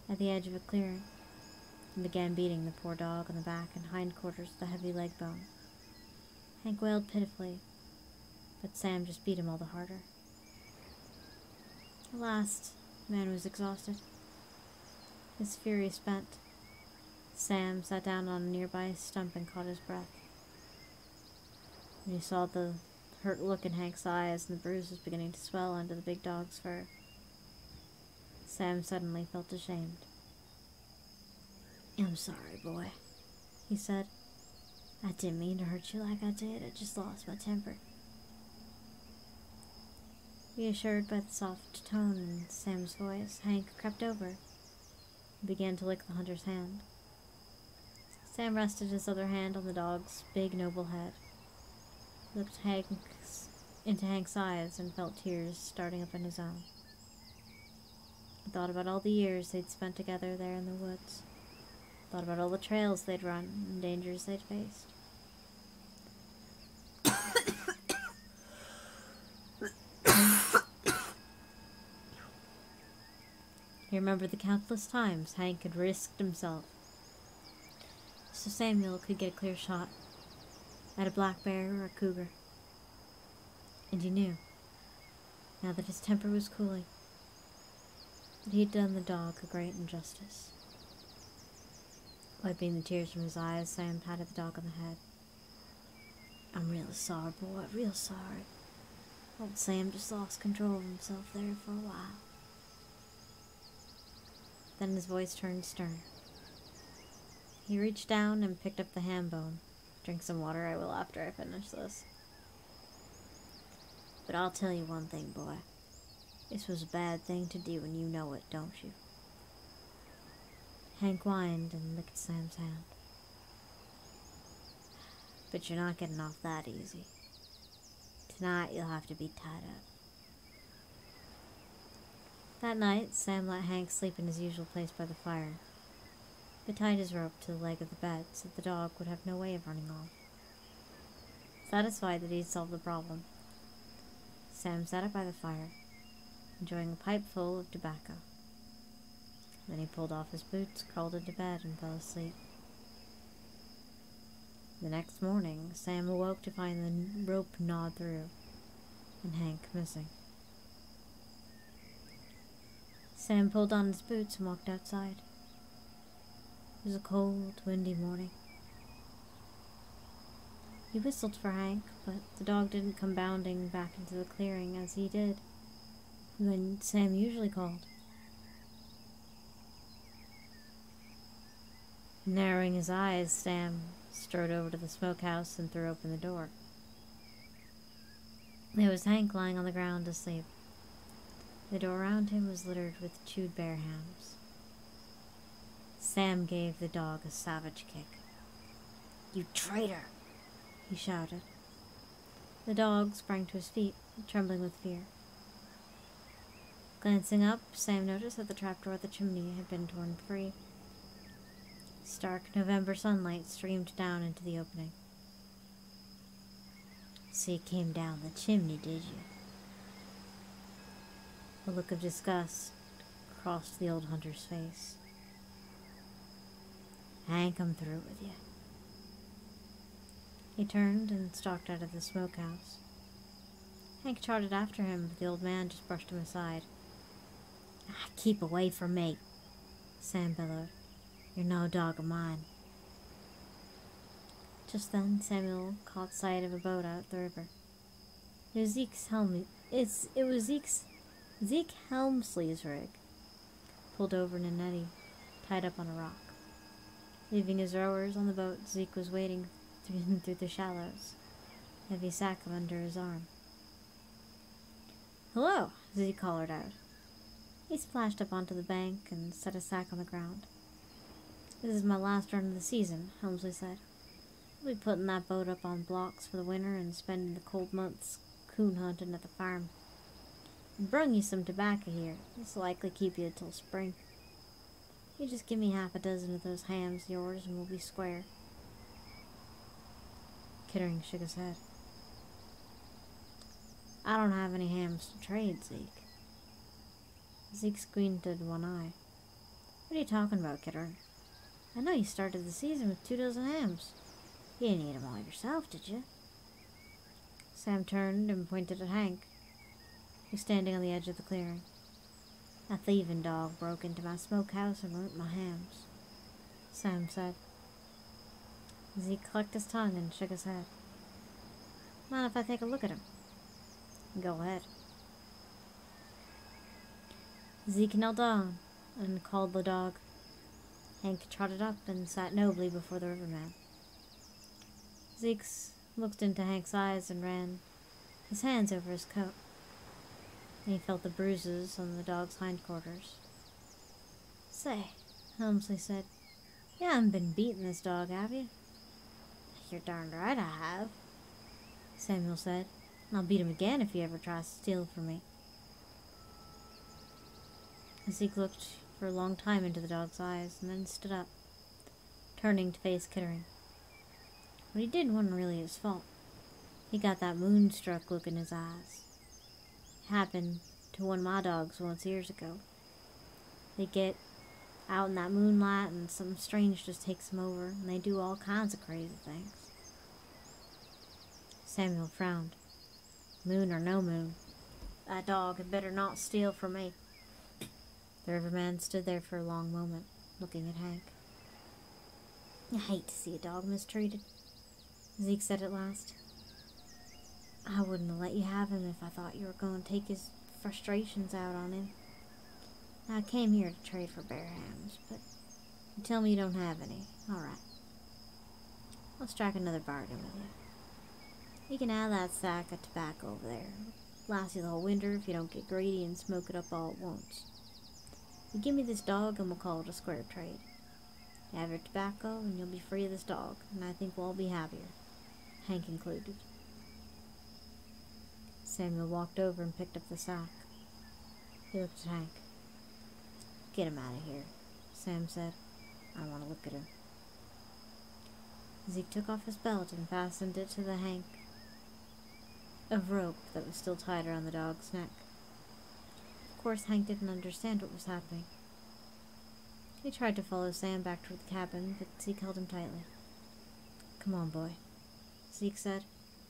at the edge of a clearing and began beating the poor dog on the back and hindquarters with a heavy leg bone. Hank wailed pitifully, but Sam just beat him all the harder. At last, the man was exhausted. His fury spent. Sam sat down on a nearby stump and caught his breath. When he saw the hurt look in Hank's eyes and the bruises beginning to swell under the big dog's fur, Sam suddenly felt ashamed. "I'm sorry, boy," he said. "I didn't mean to hurt you like I did. I just lost my temper." Reassured by the soft tone in Sam's voice, Hank crept over and began to lick the hunter's hand. Sam rested his other hand on the dog's big, noble head, looked into Hank's eyes, and felt tears starting up in his own. He thought about all the years they'd spent together there in the woods. Thought about all the trails they'd run and dangers they'd faced. He remembered the countless times Hank had risked himself so Samuel could get a clear shot at a black bear or a cougar. And he knew, now that his temper was cooling, that he had done the dog a great injustice. Wiping the tears from his eyes, Sam patted the dog on the head. "I'm real sorry, boy, real sorry." Old Sam just lost control of himself there for a while. Then his voice turned stern. He reached down and picked up the ham bone. Drink some water, I will after I finish this. But I'll tell you one thing, boy. This was a bad thing to do, and you know it, don't you? Hank whined and licked Sam's hand. But you're not getting off that easy. Tonight you'll have to be tied up. That night, Sam let Hank sleep in his usual place by the fire. He tied his rope to the leg of the bed so the dog would have no way of running off. Satisfied that he'd solved the problem, Sam sat up by the fire, enjoying a pipe full of tobacco. Then he pulled off his boots, crawled into bed, and fell asleep. The next morning, Sam awoke to find the rope gnawed through, and Hank missing. Sam pulled on his boots and walked outside. It was a cold, windy morning. He whistled for Hank, but the dog didn't come bounding back into the clearing as he did when Sam usually called. Narrowing his eyes, Sam strode over to the smokehouse and threw open the door. There was Hank lying on the ground asleep. The door around him was littered with chewed bear hams. Sam gave the dog a savage kick. "You traitor!" he shouted. The dog sprang to his feet, trembling with fear. Glancing up, Sam noticed that the trapdoor of the chimney had been torn free. Stark November sunlight streamed down into the opening. "So you came down the chimney, did you?" A look of disgust crossed the old hunter's face. "Hank, I'm through with you." He turned and stalked out of the smokehouse. Hank trotted after him, but the old man just brushed him aside. "Keep away from me," Sam bellowed. "You're no dog of mine." Just then, Samuel caught sight of a boat out the river. It was Zeke Helmsley's rig, pulled over in an eddy, tied up on a rock. Leaving his rowers on the boat, Zeke was wading through the shallows, a heavy sack under his arm. "Hello," Zeke hollered out. He splashed up onto the bank and set a sack on the ground. "This is my last run of the season," Helmsley said. "I'll be putting that boat up on blocks for the winter and spending the cold months coon hunting at the farm. I brung you some tobacco here. This'll likely keep you till spring. You just give me half a dozen of those hams of yours and we'll be square." Kittering shook his head. "I don't have any hams to trade, Zeke." Zeke squinted one eye. "What are you talking about, Kittering? I know you started the season with 2 dozen hams. You didn't eat them all yourself, did you?" Sam turned and pointed at Hank, who was standing on the edge of the clearing. "A thieving dog broke into my smokehouse and ruined my hams," Sam said. Zeke clucked his tongue and shook his head. "Mind if I take a look at him?" "Go ahead." Zeke knelt down and called the dog. Hank trotted up and sat nobly before the riverman. Zeke looked into Hank's eyes and ran his hands over his coat. And he felt the bruises on the dog's hindquarters. "Say," Helmsley said, "you haven't been beating this dog, have you?" "You're darned right I have," Samuel said. "And I'll beat him again if he ever tries to steal from me." Zeke looked for a long time into the dog's eyes and then stood up, turning to face Kittering. What he did wasn't really his fault. He got that moonstruck look in his eyes. It happened to one of my dogs once years ago. They get out in that moonlight and something strange just takes them over and they do all kinds of crazy things. Samuel frowned. Moon or no moon, that dog had better not steal from me. The riverman stood there for a long moment, looking at Hank. "I hate to see a dog mistreated," Zeke said at last. "I wouldn't have let you have him if I thought you were going to take his frustrations out on him. I came here to trade for bear hams, but You tell me you don't have any. Alright. I'll strike another bargain with you. You can have that sack of tobacco over there. Last you the whole winter if you don't get greedy and smoke it up all at once. You give me this dog and we'll call it a square trade. You have your tobacco and you'll be free of this dog, and I think we'll all be happier. Hank included. Samuel walked over and picked up the sack. He looked at Hank. Get him out of here, Sam said. I want to look at him. Zeke took off his belt and fastened it to the hank of rope that was still tied around the dog's neck. Of course, Hank didn't understand what was happening. He tried to follow Sam back toward the cabin, but Zeke held him tightly. Come on, boy, Zeke said.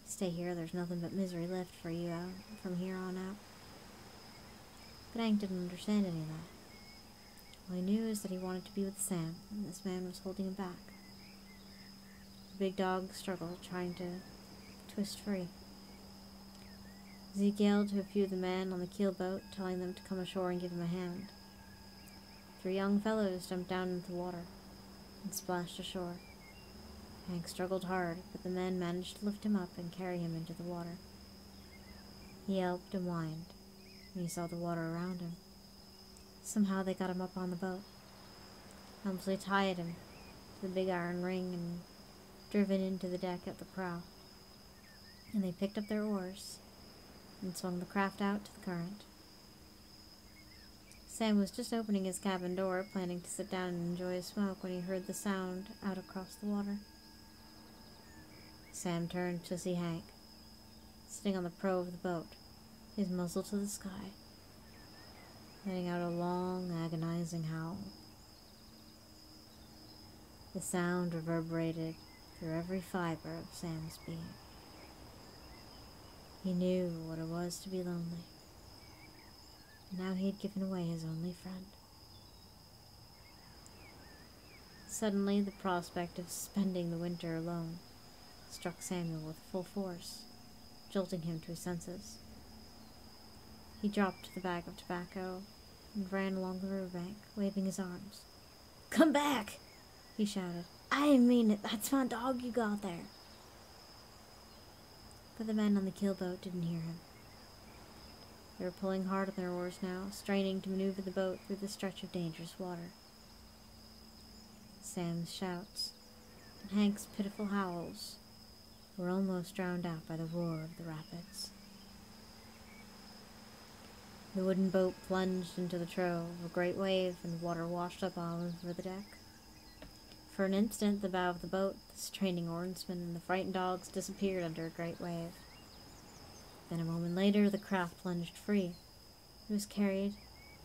Stay here, there's nothing but misery left for you out from here on out. But Hank didn't understand any of that. All he knew is that he wanted to be with Sam, and this man was holding him back. The big dog struggled, trying to twist free. Zeke yelled to a few of the men on the keelboat, telling them to come ashore and give him a hand. 3 young fellows jumped down into the water and splashed ashore. Hank struggled hard, but the men managed to lift him up and carry him into the water. He yelped and whined when he saw the water around him. Somehow they got him up on the boat. Helmsley tied him to the big iron ring and driven into the deck at the prow. And they picked up their oars and swung the craft out to the current. Sam was just opening his cabin door, planning to sit down and enjoy a smoke, when he heard the sound out across the water. Sam turned to see Hank, sitting on the prow of the boat, his muzzle to the sky, letting out a long, agonizing howl. The sound reverberated through every fiber of Sam's being. He knew what it was to be lonely. Now he had given away his only friend. Suddenly, the prospect of spending the winter alone struck Samuel with full force, jolting him to his senses. He dropped the bag of tobacco and ran along the riverbank, waving his arms. "Come back!" he shouted. "I mean it. That's my dog you got there." But the men on the keelboat didn't hear him. They were pulling hard on their oars now, straining to maneuver the boat through the stretch of dangerous water. Sam's shouts and Hank's pitiful howls were almost drowned out by the roar of the rapids. The wooden boat plunged into the trough of a great wave, and water washed up all over the deck. For an instant, the bow of the boat, the straining oarsmen, and the frightened dogs disappeared under a great wave. Then a moment later, the craft plunged free. It was carried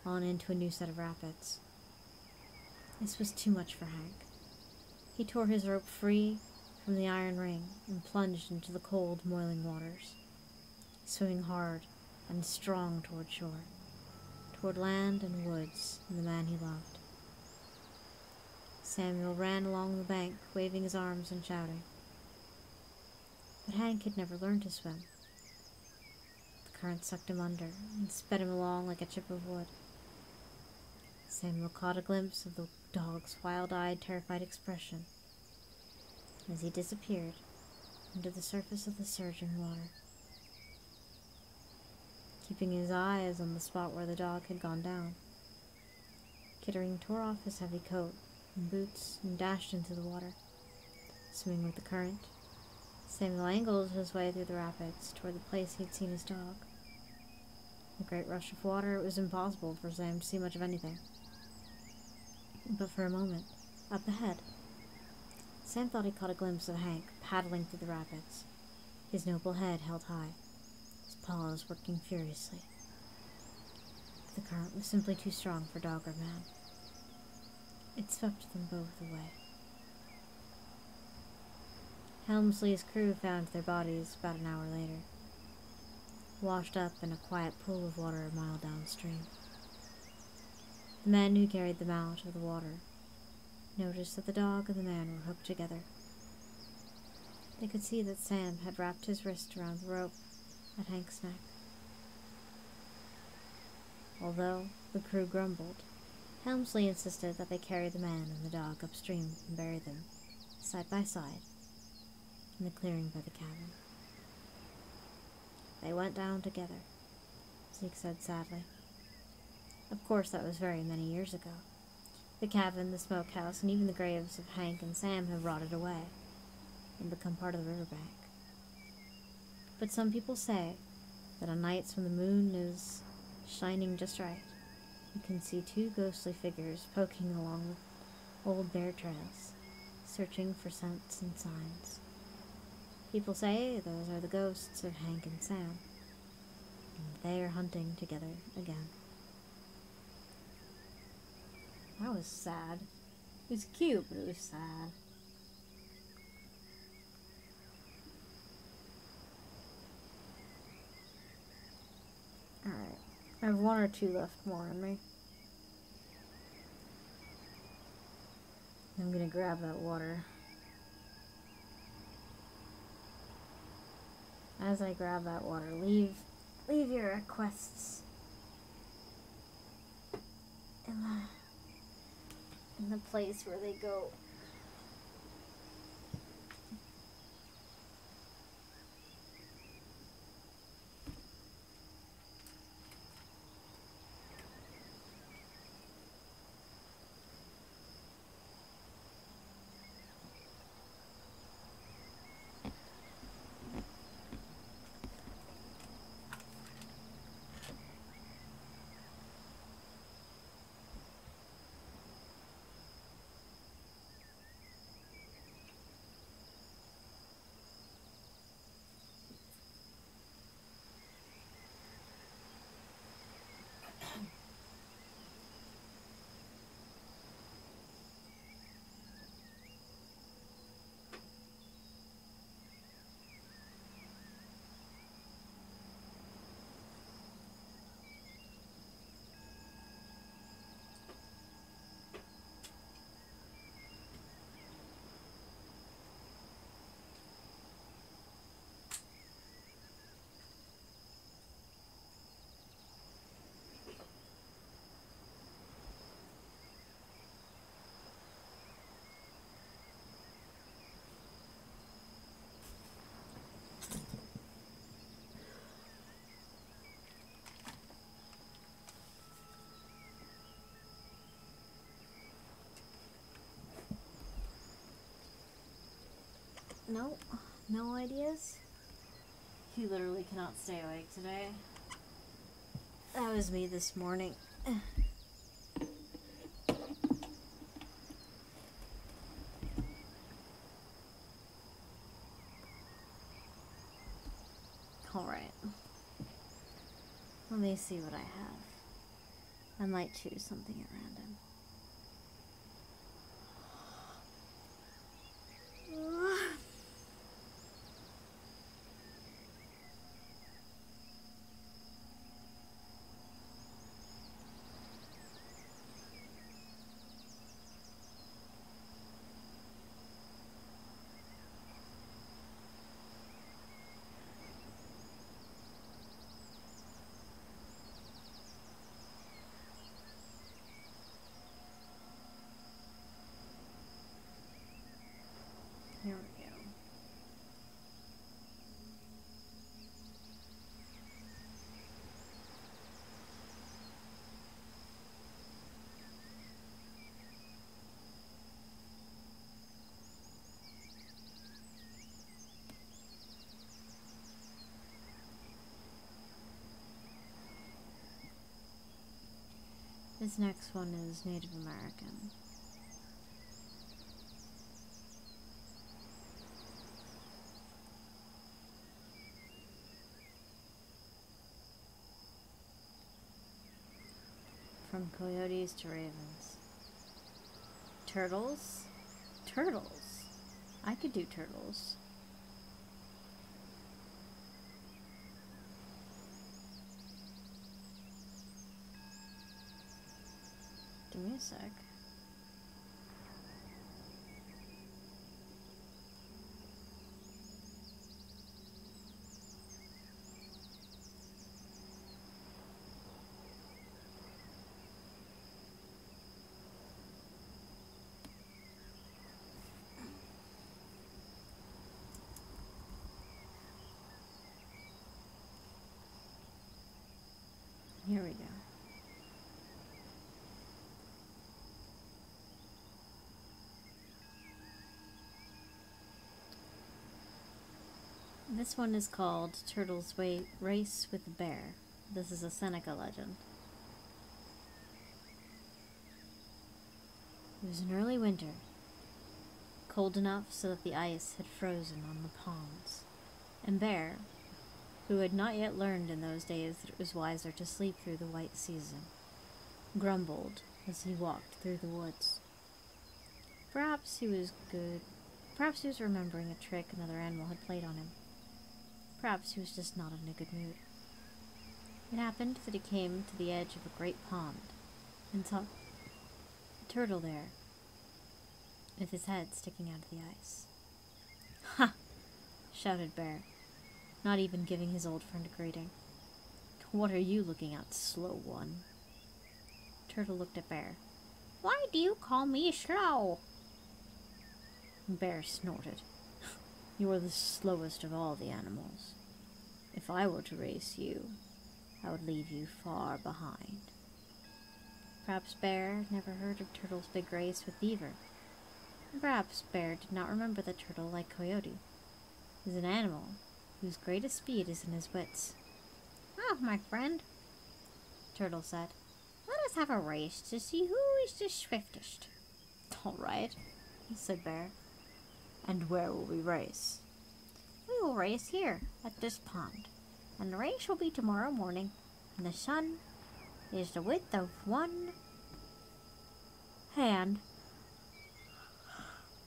on into a new set of rapids. This was too much for Hank. He tore his rope free from the iron ring and plunged into the cold, moiling waters, swimming hard and strong toward shore, toward land and woods and the man he loved. Samuel ran along the bank, waving his arms and shouting. But Hank had never learned to swim. The current sucked him under and sped him along like a chip of wood. Samuel caught a glimpse of the dog's wild-eyed, terrified expression as he disappeared under the surface of the surging water. Keeping his eyes on the spot where the dog had gone down, Kittering tore off his heavy coat and boots and dashed into the water, swimming with the current. Samuel angled his way through the rapids toward the place he had seen his dog. In the great rush of water, it was impossible for Sam to see much of anything. But for a moment, up ahead, Sam thought he caught a glimpse of Hank paddling through the rapids, his noble head held high, his paws working furiously. But the current was simply too strong for dog or man. It swept them both away. Helmsley's crew found their bodies about an hour later, washed up in a quiet pool of water a mile downstream. The men who carried them out of the water noticed that the dog and the man were hooked together. They could see that Sam had wrapped his wrist around the rope at Hank's neck. Although the crew grumbled, Helmsley insisted that they carry the man and the dog upstream and bury them, side by side, in the clearing by the cabin. They went down together, Zeke said sadly. Of course, that was very many years ago. The cabin, the smokehouse, and even the graves of Hank and Sam have rotted away and become part of the riverbank. But some people say that on nights when the moon is shining just right, you can see two ghostly figures poking along old bear trails, searching for scents and signs. People say those are the ghosts of Hank and Sam, and they are hunting together again. That was sad. It was cute, but it was sad. Alright. I have one or two left more in me. I'm gonna grab that water. As I grab that water, leave your requests in the place where they go. No? No ideas? You literally cannot stay awake today. That was me this morning. Alright. Let me see what I have. I might choose something at random. Here we go. This next one is Native American. From coyotes to ravens. Turtles? Turtles. I could do turtles. Give me a sec. This one is called Turtle's Race with the Bear. This is a Seneca legend. It was an early winter, cold enough so that the ice had frozen on the ponds, and Bear, who had not yet learned in those days that it was wiser to sleep through the white season, grumbled as he walked through the woods. Perhaps he was remembering a trick another animal had played on him. Perhaps he was just not in a good mood. It happened that he came to the edge of a great pond and saw a turtle there, with his head sticking out of the ice. "Ha!" shouted Bear, not even giving his old friend a greeting. "What are you looking at, slow one?" Turtle looked at Bear. "Why do you call me slow?" Bear snorted. "You are the slowest of all the animals. If I were to race you, I would leave you far behind." Perhaps Bear had never heard of Turtle's big race with Beaver. And perhaps Bear did not remember that Turtle, like Coyote, is an animal whose greatest speed is in his wits. "Oh, my friend," Turtle said, "let us have a race to see who is the swiftest." "All right," said Bear. "And where will we race?" "We will race here, at this pond, and the race will be tomorrow morning, and the sun is the width of one hand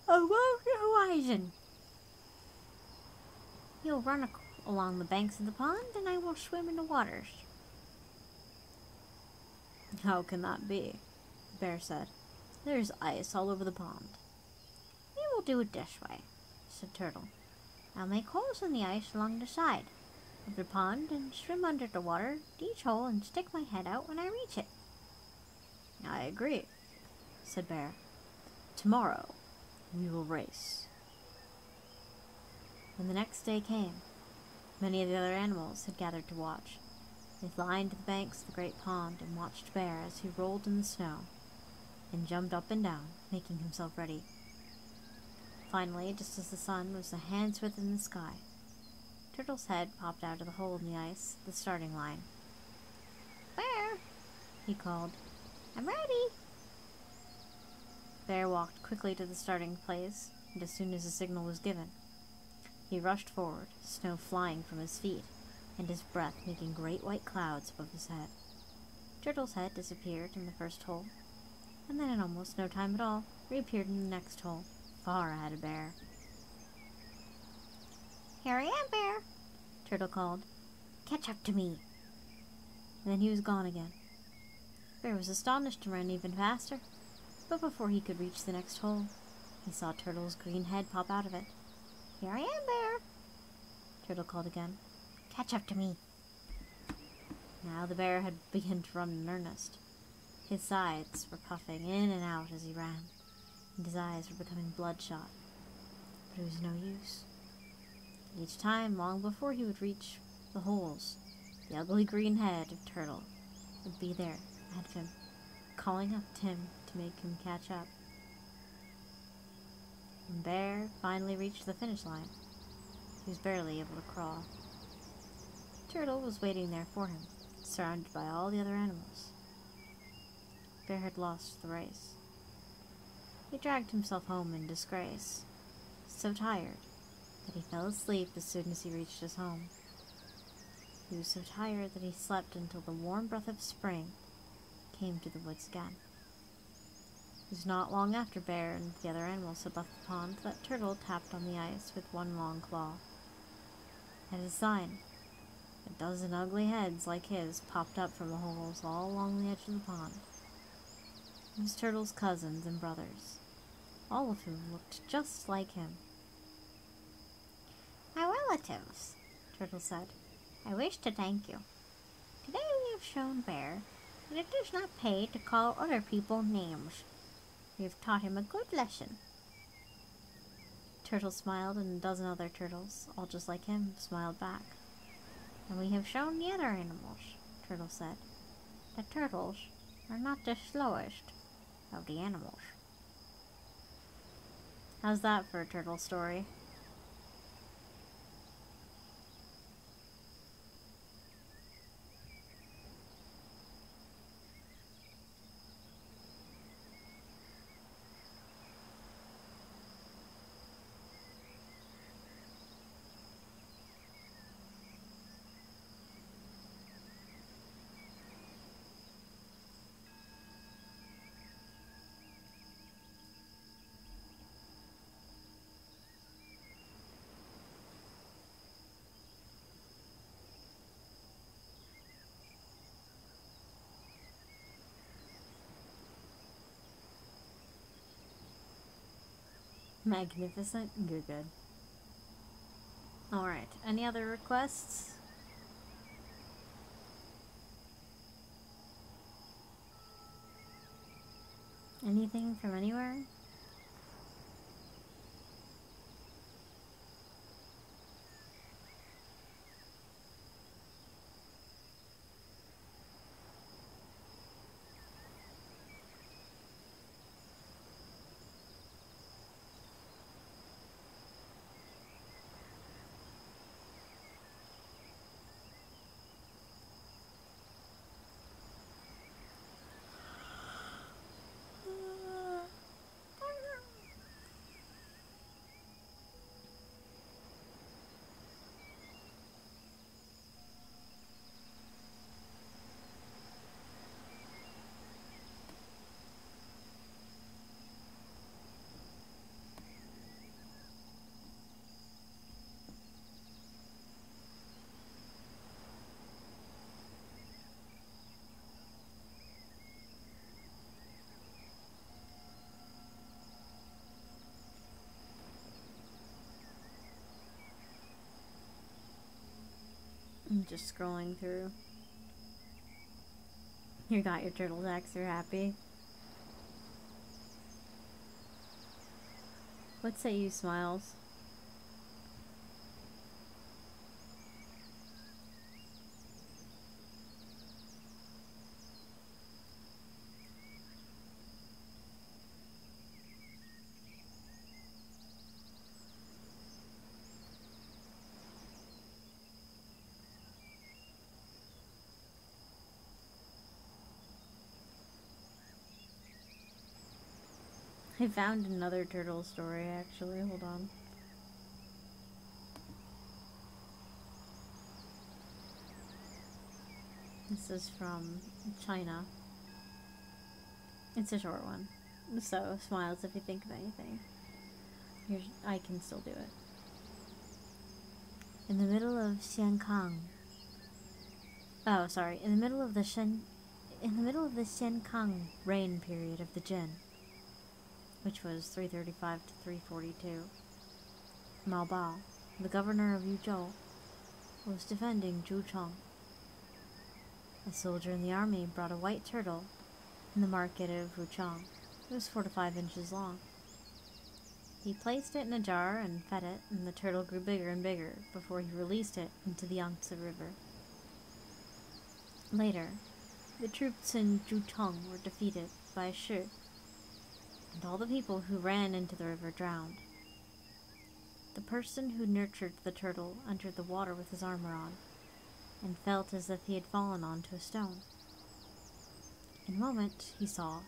above the horizon. You'll run along the banks of the pond, and I will swim in the waters." "How can that be?" Bear said. "There's ice all over the pond." "We will do it this way," said Turtle. "I'll make holes in the ice along the side of the pond and swim under the water to each hole and stick my head out when I reach it." "I agree," said Bear. "Tomorrow we will race." When the next day came, many of the other animals had gathered to watch. They lined the banks of the great pond and watched Bear as he rolled in the snow and jumped up and down, making himself ready. Finally, just as the sun was a hand's width in the sky, Turtle's head popped out of the hole in the ice at the starting line. "Bear," he called, "I'm ready." Bear walked quickly to the starting place, and as soon as the signal was given, he rushed forward, snow flying from his feet, and his breath making great white clouds above his head. Turtle's head disappeared in the first hole, and then in almost no time at all, reappeared in the next hole, far ahead of Bear. "Here I am, Bear," Turtle called. "Catch up to me." And then he was gone again. Bear was astonished and ran even faster, but before he could reach the next hole, he saw Turtle's green head pop out of it. "Here I am, Bear," Turtle called again. "Catch up to me." Now the bear had begun to run in earnest. His sides were puffing in and out as he ran, and his eyes were becoming bloodshot. But it was no use. Each time, long before he would reach the holes, the ugly green head of Turtle would be there ahead of him, calling up to him to make him catch up. When Bear finally reached the finish line, he was barely able to crawl. Turtle was waiting there for him, surrounded by all the other animals. Bear had lost the race. He dragged himself home in disgrace, so tired that he fell asleep as soon as he reached his home. He was so tired that he slept until the warm breath of spring came to the woods again. It was not long after Bear and the other animals had left the pond that Turtle tapped on the ice with one long claw. As a sign, a dozen ugly heads like his popped up from the holes all along the edge of the pond. It was Turtle's cousins and brothers, all of whom looked just like him. "My relatives," Turtle said, "I wish to thank you. Today we have shown Bear that it does not pay to call other people names. We have taught him a good lesson." Turtle smiled, and a dozen other turtles, all just like him, smiled back. "And we have shown the other animals," Turtle said, "that turtles are not the slowest of the animals." How's that for a turtle story? Magnificent. Good, good. Alright, any other requests? Anything from anywhere? I'm just scrolling through. You got your turtle decks, you're happy. What say you, Smiles? I found another turtle story, actually. Hold on. This is from China. It's a short one. So, Smiles if you think of anything. I can still do it. In the middle of Xiankang. Oh, sorry. In the middle of the Xiankang reign period of the Jin, which was 335 to 342, Mao Bao, the governor of Yuzhou, was defending Zhucheng. A soldier in the army brought a white turtle in the market of Wuchang. It was 4 to 5 inches long. He placed it in a jar and fed it, and the turtle grew bigger and bigger before he released it into the Yangtze River. Later, the troops in Zhucheng were defeated by Shi, and all the people who ran into the river drowned. The person who nurtured the turtle entered the water with his armor on, and felt as if he had fallen onto a stone. In a moment, he saw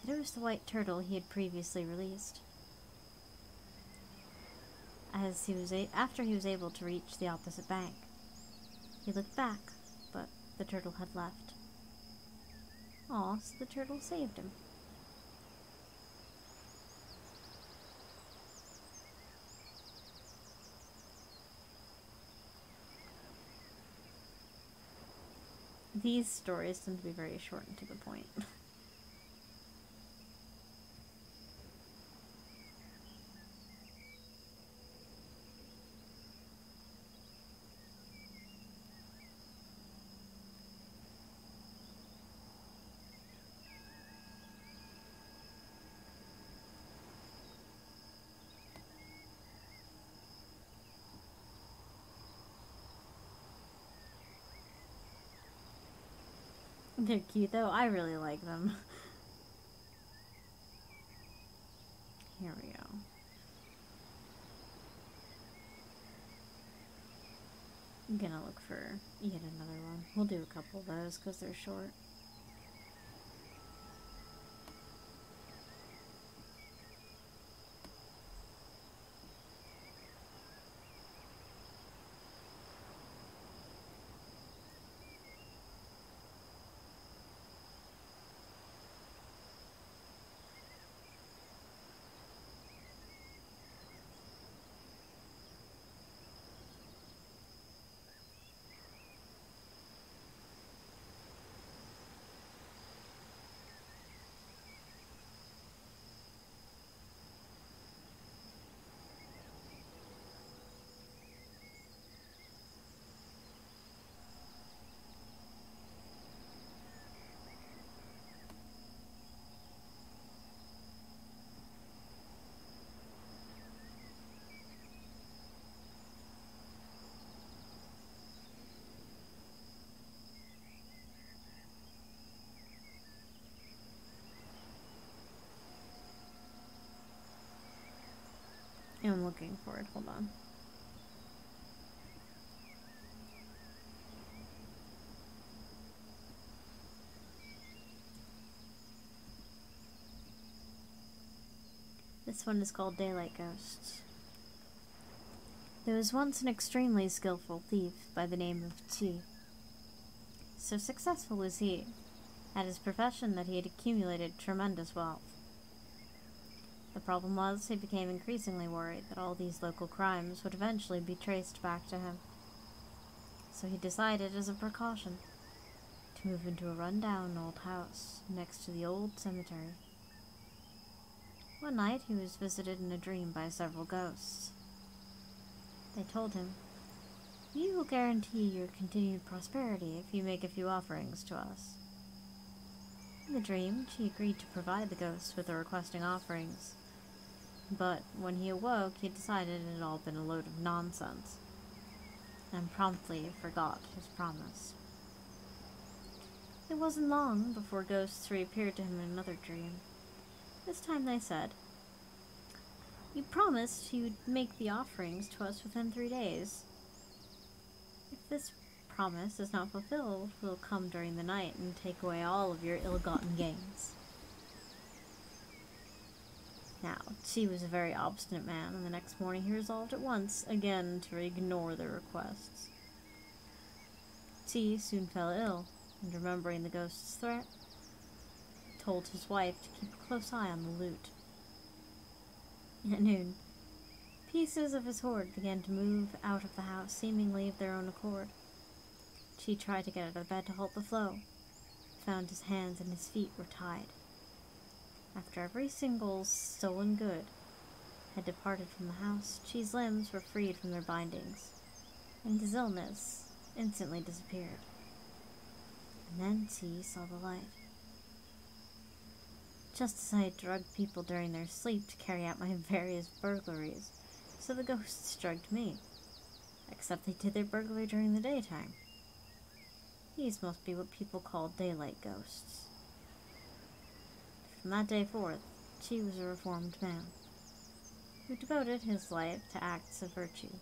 that it was the white turtle he had previously released. After he was able to reach the opposite bank, he looked back, but the turtle had left. Aw, so the turtle saved him. These stories tend to be very short and to the point. They're cute though. I really like them. Here we go. I'm gonna look for yet another one. We'll do a couple of those because they're short. looking for it. Hold on. This one is called Daylight Ghosts. There was once an extremely skillful thief by the name of T. So successful was he at his profession that he had accumulated tremendous wealth. The problem was, he became increasingly worried that all these local crimes would eventually be traced back to him. So he decided, as a precaution, to move into a run-down old house next to the old cemetery. One night he was visited in a dream by several ghosts. They told him, "We will guarantee your continued prosperity if you make a few offerings to us." In the dream, she agreed to provide the ghosts with the requesting offerings, but when he awoke, he decided it had all been a load of nonsense, and promptly forgot his promise. It wasn't long before ghosts reappeared to him in another dream. This time they said, "You promised you would make the offerings to us within 3 days. If this promise is not fulfilled, we'll come during the night and take away all of your ill-gotten gains." Now, T was a very obstinate man, and the next morning he resolved at once again to ignore their requests. T soon fell ill, and remembering the ghost's threat, told his wife to keep a close eye on the loot. At noon, pieces of his hoard began to move out of the house, seemingly of their own accord. She tried to get out of bed to halt the flow, found his hands and his feet were tied. After every single stolen good had departed from the house, Chi's limbs were freed from their bindings, and his illness instantly disappeared. And then T saw the light. Just as I had drugged people during their sleep to carry out my various burglaries, so the ghosts drugged me. Except they did their burglary during the daytime. These must be what people call daylight ghosts. From that day forth, Chi was a reformed man, who devoted his life to acts of virtue.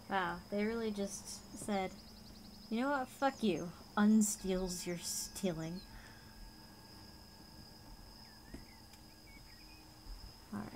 Wow, they really just said, "You know what, fuck you. Unsteals your stealing." Alright.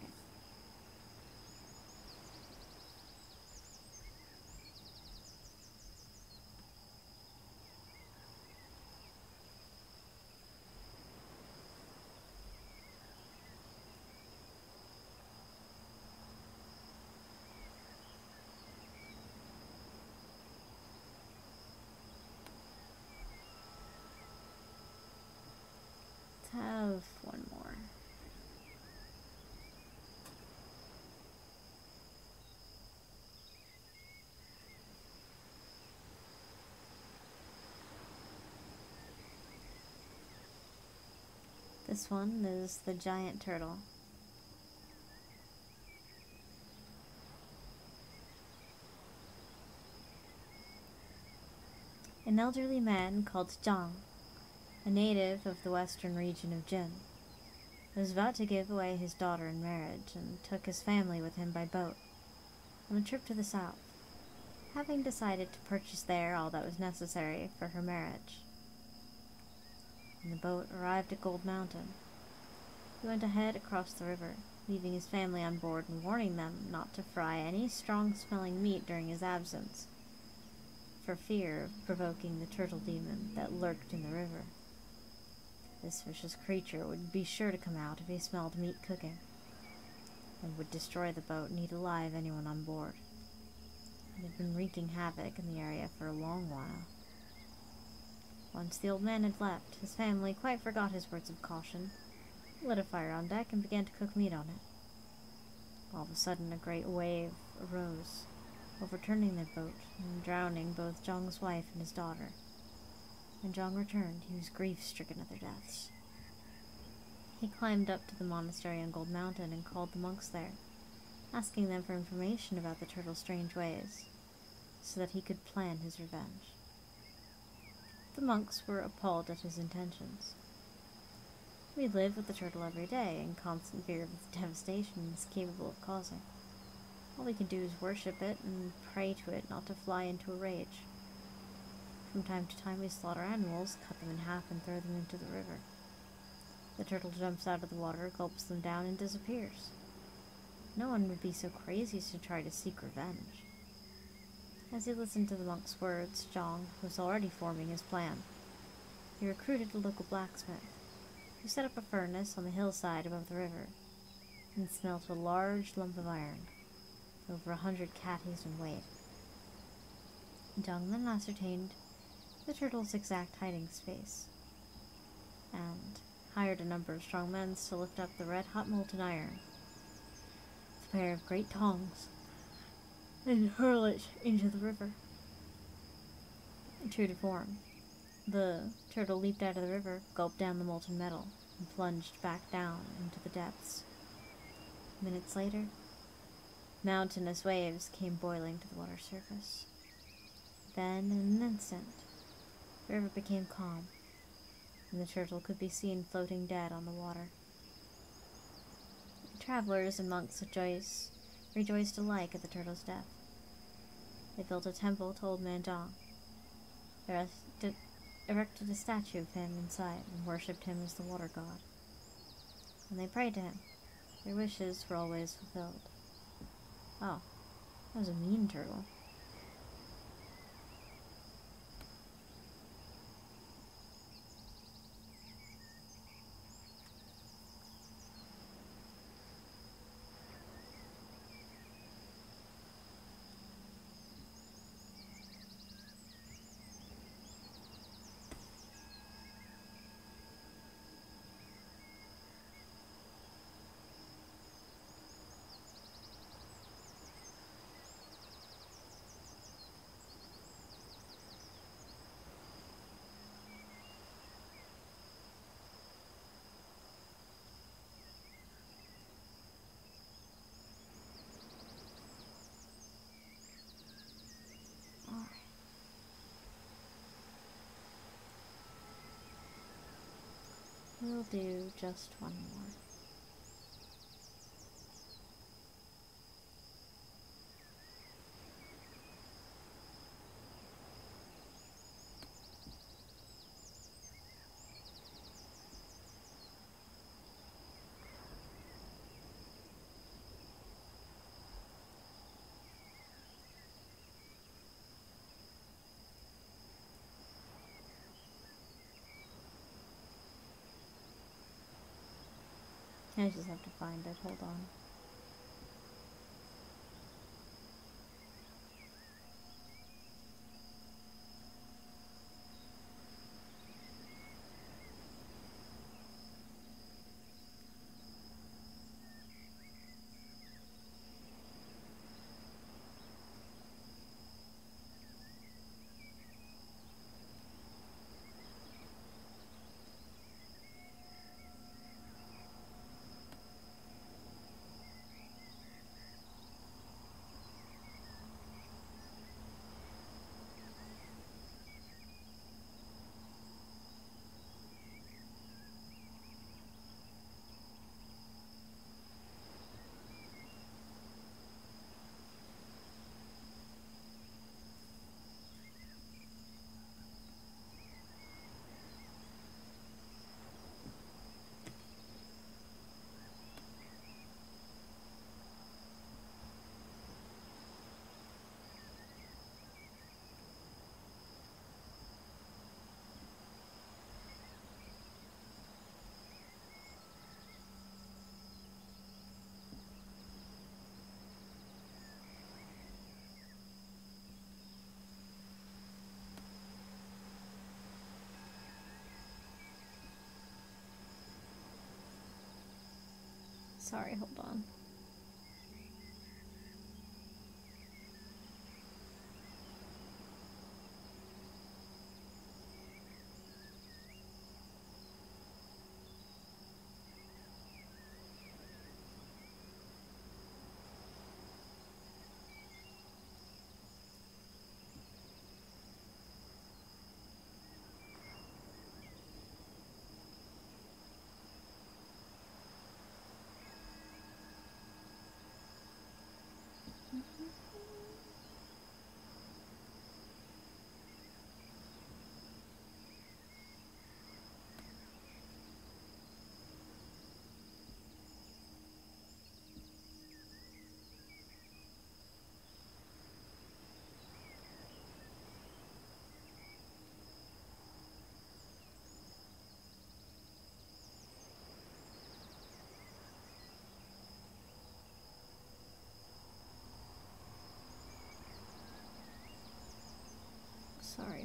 Let's have one more. This one is the giant turtle. An elderly man called Zhang, a native of the western region of Jin, was about to give away his daughter in marriage and took his family with him by boat on a trip to the south, having decided to purchase there all that was necessary for her marriage. When the boat arrived at Gold Mountain, he went ahead across the river, leaving his family on board and warning them not to fry any strong-smelling meat during his absence, for fear of provoking the turtle demon that lurked in the river. This vicious creature would be sure to come out if he smelled meat cooking, and would destroy the boat and eat alive anyone on board. It had been wreaking havoc in the area for a long while. Once the old man had left, his family quite forgot his words of caution, lit a fire on deck, and began to cook meat on it. All of a sudden, a great wave arose, overturning their boat and drowning both Zhang's wife and his daughter. When Zhang returned, he was grief-stricken at their deaths. He climbed up to the monastery on Gold Mountain and called the monks there, asking them for information about the turtle's strange ways, so that he could plan his revenge. The monks were appalled at his intentions. We live with the turtle every day, in constant fear of the devastation it's capable of causing. All we can do is worship it and pray to it not to fly into a rage. From time to time we slaughter animals, cut them in half, and throw them into the river. The turtle jumps out of the water, gulps them down, and disappears. No one would be so crazy as to try to seek revenge. As he listened to the monk's words, Zhang was already forming his plan. He recruited a local blacksmith, who set up a furnace on the hillside above the river, and smelt a large lump of iron, over 100 catties in weight. Zhang then ascertained the turtle's exact hiding space, and hired a number of strong men to lift up the red-hot molten iron with a pair of great tongs and hurl it into the river. True to form, the turtle leaped out of the river, gulped down the molten metal, and plunged back down into the depths. Minutes later, mountainous waves came boiling to the water's surface. Then, in an instant, the river became calm, and the turtle could be seen floating dead on the water. The travelers and monks rejoiced alike at the turtle's death. They built a temple to Old Man Zhang, erected a statue of him inside, and worshipped him as the water god. When they prayed to him, their wishes were always fulfilled. Oh, that was a mean turtle. We'll do just one more. I just have to find it, hold on. Sorry, hold on.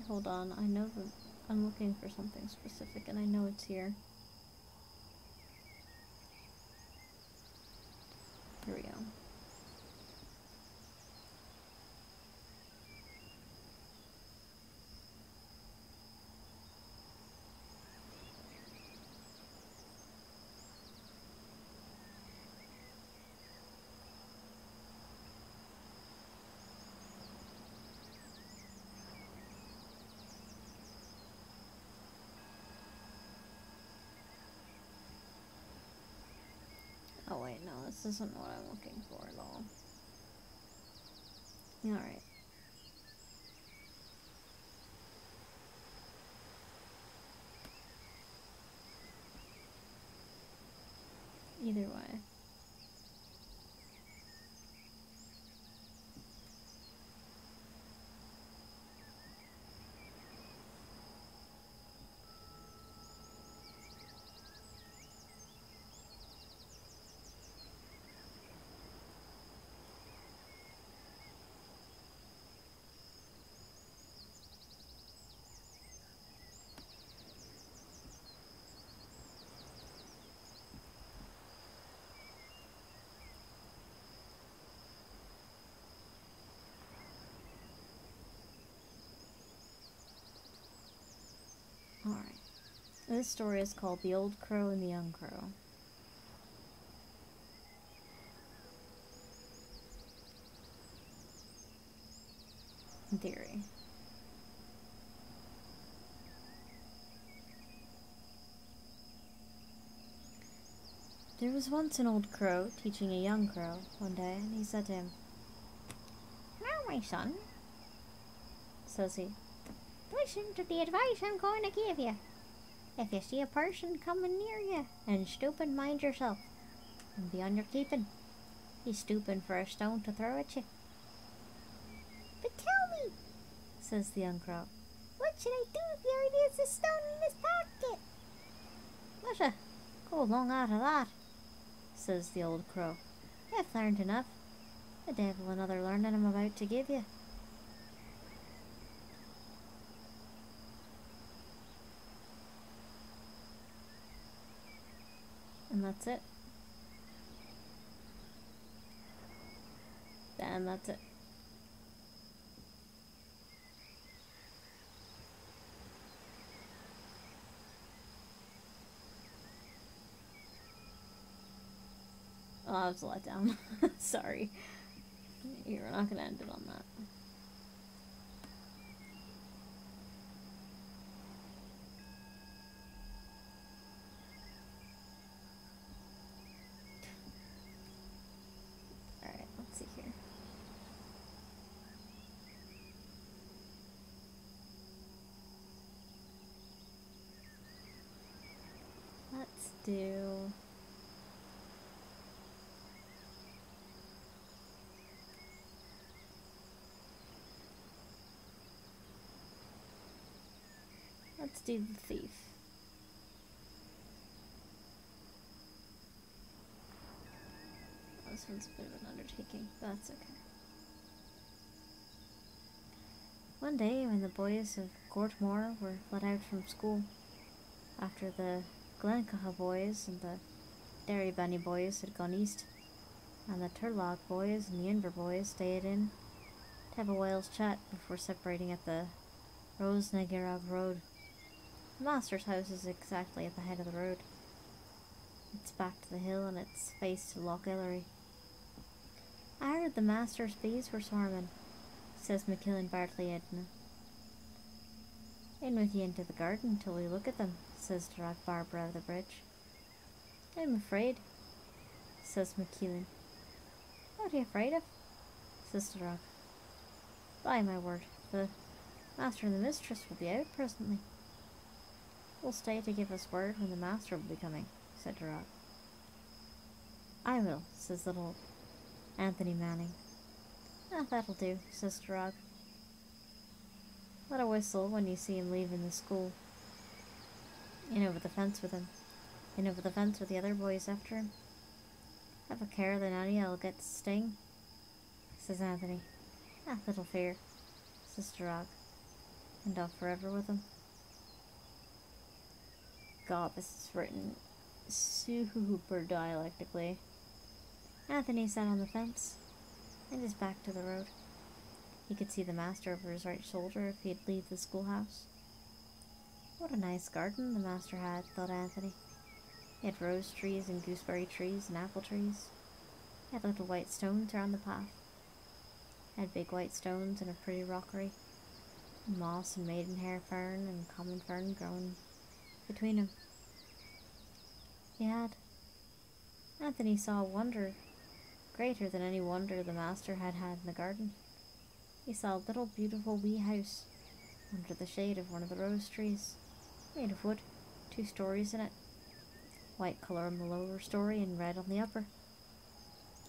hold on. I know that I'm looking for something specific, and I know it's here. Here we go. Oh wait, no, this isn't what I'm looking for at all. Alright. Either way. Alright. This story is called The Old Crow and the Uncrew. In theory. There was once an old crow teaching a young crow one day, and he said to him, "Now, my son," says he, "listen to the advice I'm going to give you. If you see a person coming near you, and stooping, mind yourself, and be on your keeping. He's stooping for a stone to throw at you." "But tell me," says the young crow, "what should I do if he already has a stone in his pocket?" "Whatcha, go along out of that," says the old crow. "You've learned enough. The devil another learning I'm about to give you." And that's it. And that's it. Oh, I was let down. Sorry. You're not gonna end it on that. Alright, let's see here. Let's do... Let's do the thief. This one's a bit of an undertaking, but that's okay. One day, when the boys of Gortmore were let out from school, after the Glencaha boys and the Derrybunny boys had gone east, and the Turlock boys and the Inver boys stayed in to have a while's chat before separating at the Rosenegirog Road. The master's house is exactly at the head of the road. It's back to the hill and it's face to Loch Ellery. "I heard the master's bees were swarming," says McKillen Bartley Edna. "In with you into the garden till we look at them," says Drag Barbara of the bridge. "I'm afraid," says McKeelan. "What are you afraid of?" says Drag. "By my word, the master and the mistress will be out presently." "We'll stay to give us word when the master will be coming," said Drag. "I will," says little Anthony Manning. "Ah, that'll do," says Drag. "Let a whistle when you see him leaving the school. In over the fence with him. In over the fence with the other boys after him. Have a care that any will get the sting," says Anthony. "Ah, little fear," says Drag. and off forever with him. God, this is written super dialectically. Anthony sat on the fence and his back to the road. He could see the master over his right shoulder if he'd leave the schoolhouse. What a nice garden the master had, thought Anthony. He had rose trees and gooseberry trees and apple trees. He had little white stones around the path. He had big white stones and a pretty rockery. Moss and maidenhair fern and common fern growing between them. He had. Anthony saw a wonder greater than any wonder the master had had in the garden. He saw a little beautiful wee house under the shade of one of the rose trees, made of wood, 2 stories in it, white colour on the lower story and red on the upper.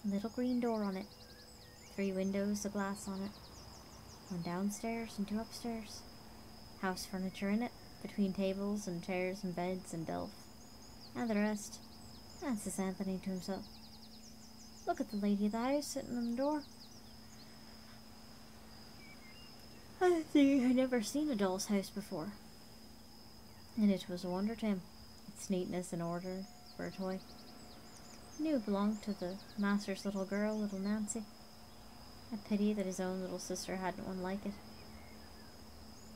A little green door on it, 3 windows of glass on it, 1 downstairs and 2 upstairs. House furniture in it, between tables and chairs and beds and delf, and the rest. And says Anthony to himself, look at the lady of the house sitting on the door. Anthony had never seen a doll's house before, and it was a wonder to him, its neatness and order for a toy. He knew it belonged to the master's little girl, little Nancy. A pity that his own little sister hadn't one like it.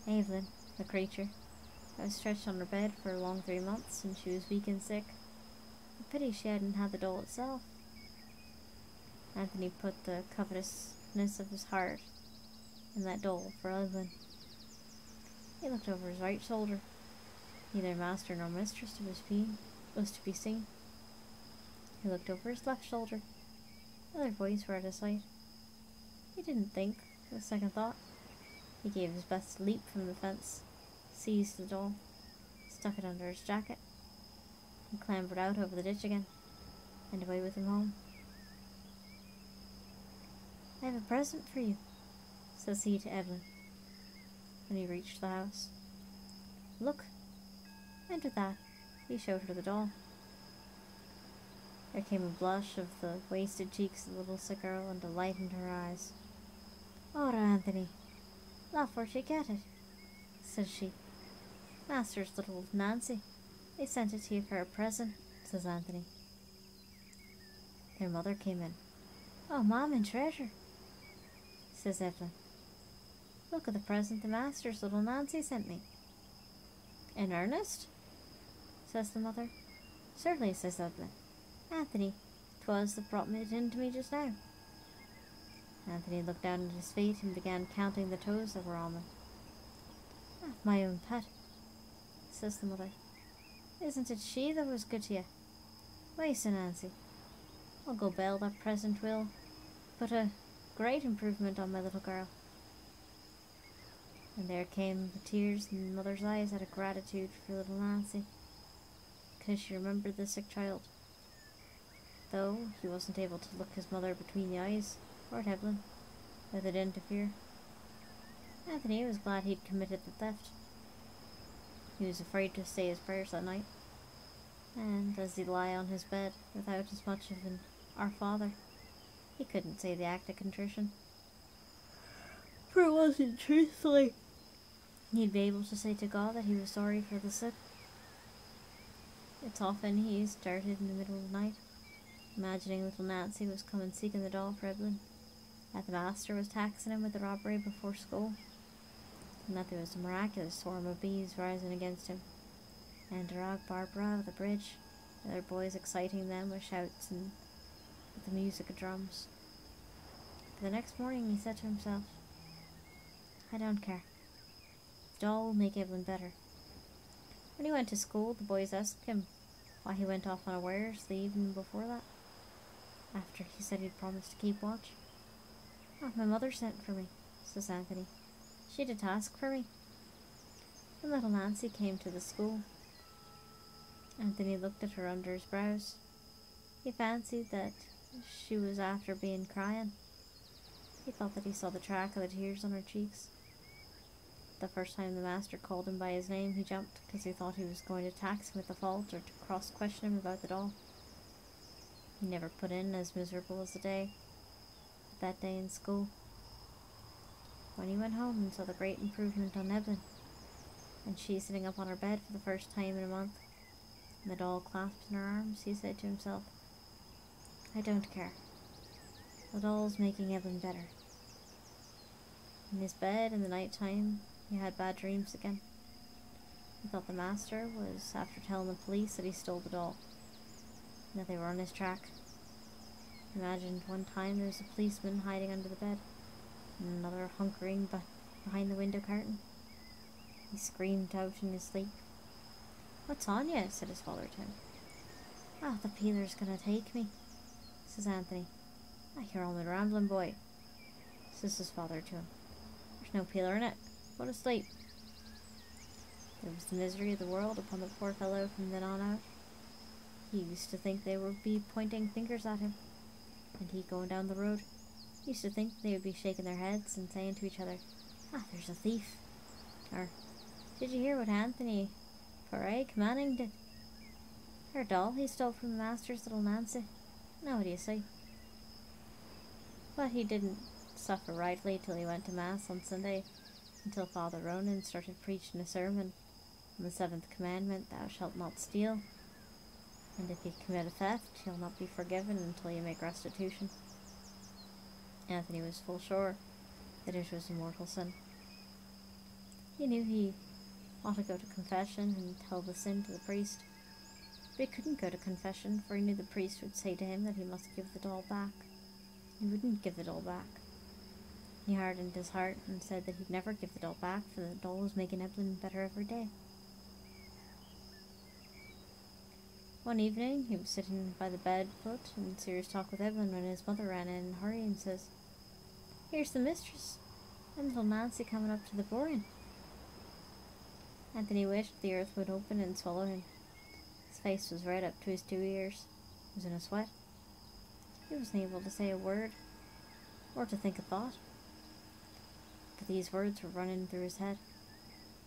Evelyn, the creature, that was stretched on her bed for a long 3 months, and she was weak and sick. A pity she hadn't had the doll itself. Anthony put the covetousness of his heart in that doll for Evelyn. He looked over his right shoulder. Neither master nor mistress was to be seen. He looked over his left shoulder. Other boys were out of sight. He didn't think, with a second thought. He gave his best leap from the fence, seized the doll, stuck it under his jacket, and clambered out over the ditch again, and away with him home. I have a present for you, says he to Evelyn, when he reached the house. Look, enter that. He showed her the doll. There came a blush of the wasted cheeks of the little sick girl and a light in her eyes. "Ora, Anthony, laugh where'd you get it?" says she. "Master's little Nancy. They sent it to you for a present," says Anthony. Their mother came in. "Oh, Mom and Treasure," says Evelyn. "Look at the present the master's little Nancy sent me." "In earnest?" says the mother. "Certainly," says Evelyn. "Anthony, 'twas that brought it in to me just now." Anthony looked down at his feet and began counting the toes that were on them. "Ah, my own pet," says the mother. "Isn't it she that was good to you? Why, Sir Nancy, I'll go bail that present will put a great improvement on my little girl." And there came the tears in the mother's eyes out of gratitude for little Nancy, because she remembered the sick child. Though he wasn't able to look his mother between the eyes, or at Evelyn, where they'd interfere. Anthony was glad he'd committed the theft. He was afraid to say his prayers that night, and as he'd lie on his bed without as much of an Our Father, he couldn't say the act of contrition. For it wasn't truthfully. He'd be able to say to God that he was sorry for the sick. It's often he started in the middle of the night, imagining little Nancy was coming seeking the doll for Evelyn, that the master was taxing him with the robbery before school, and that there was a miraculous swarm of bees rising against him, and Drag Barbara of the bridge, the other boys exciting them with shouts and with the music of drums. But the next morning he said to himself, "I don't care. The doll will make Evelyn better." When he went to school, the boys asked him why he went off unawares the evening before that, after he said he'd promised to keep watch. "Oh, my mother sent for me," says Anthony. "She had a task for me." When little Nancy came to the school, Anthony looked at her under his brows. He fancied that she was after being crying. He thought that he saw the track of the tears on her cheeks. The first time the master called him by his name, he jumped, because he thought he was going to tax him with the fault or to cross-question him about the doll. He never put in as miserable as that day in school. when he went home and saw the great improvement on Evelyn, and she sitting up on her bed for the first time in a month, and the doll clasped in her arms, he said to himself, I don't care. The doll's making Evelyn better. In his bed in the night time, he had bad dreams again. He thought the master was after telling the police that he stole the doll, and that they were on his track. He imagined one time there was a policeman hiding under the bed, and another hunkering behind the window curtain. He screamed out in his sleep. What's on you? Said his father to him. Ah, the peeler's gonna take me, says Anthony. Ah, you're only rambling, boy, says his father to him. There's no peeler in it. Go to sleep. There was the misery of the world upon the poor fellow from then on out. He used to think they would be pointing fingers at him, and he going down the road. He used to think they would be shaking their heads and saying to each other, ah, there's a thief. Or, did you hear what Anthony Manning did? Her doll he stole from the master's little Nancy. Now what do you say? But he didn't suffer rightly till he went to Mass on Sunday, until Father Ronan started preaching a sermon on the 7th commandment, thou shalt not steal, and if you commit a theft, you'll not be forgiven until you make restitution. Anthony was full sure that it was a mortal sin. He knew he ought to go to confession and tell the sin to the priest, but he couldn't go to confession, for he knew the priest would say to him that he must give the doll back. He wouldn't give the doll back. He hardened his heart and said that he'd never give the doll back, for the doll was making Evelyn better every day. One evening, he was sitting by the bed foot in serious talk with Evelyn when his mother ran in a hurry and says, Here's the mistress, and little Nancy coming up to the boring. Anthony wished the earth would open and swallow him. His face was red up to his 2 ears. He was in a sweat. He wasn't able to say a word, or to think a thought. But these words were running through his head.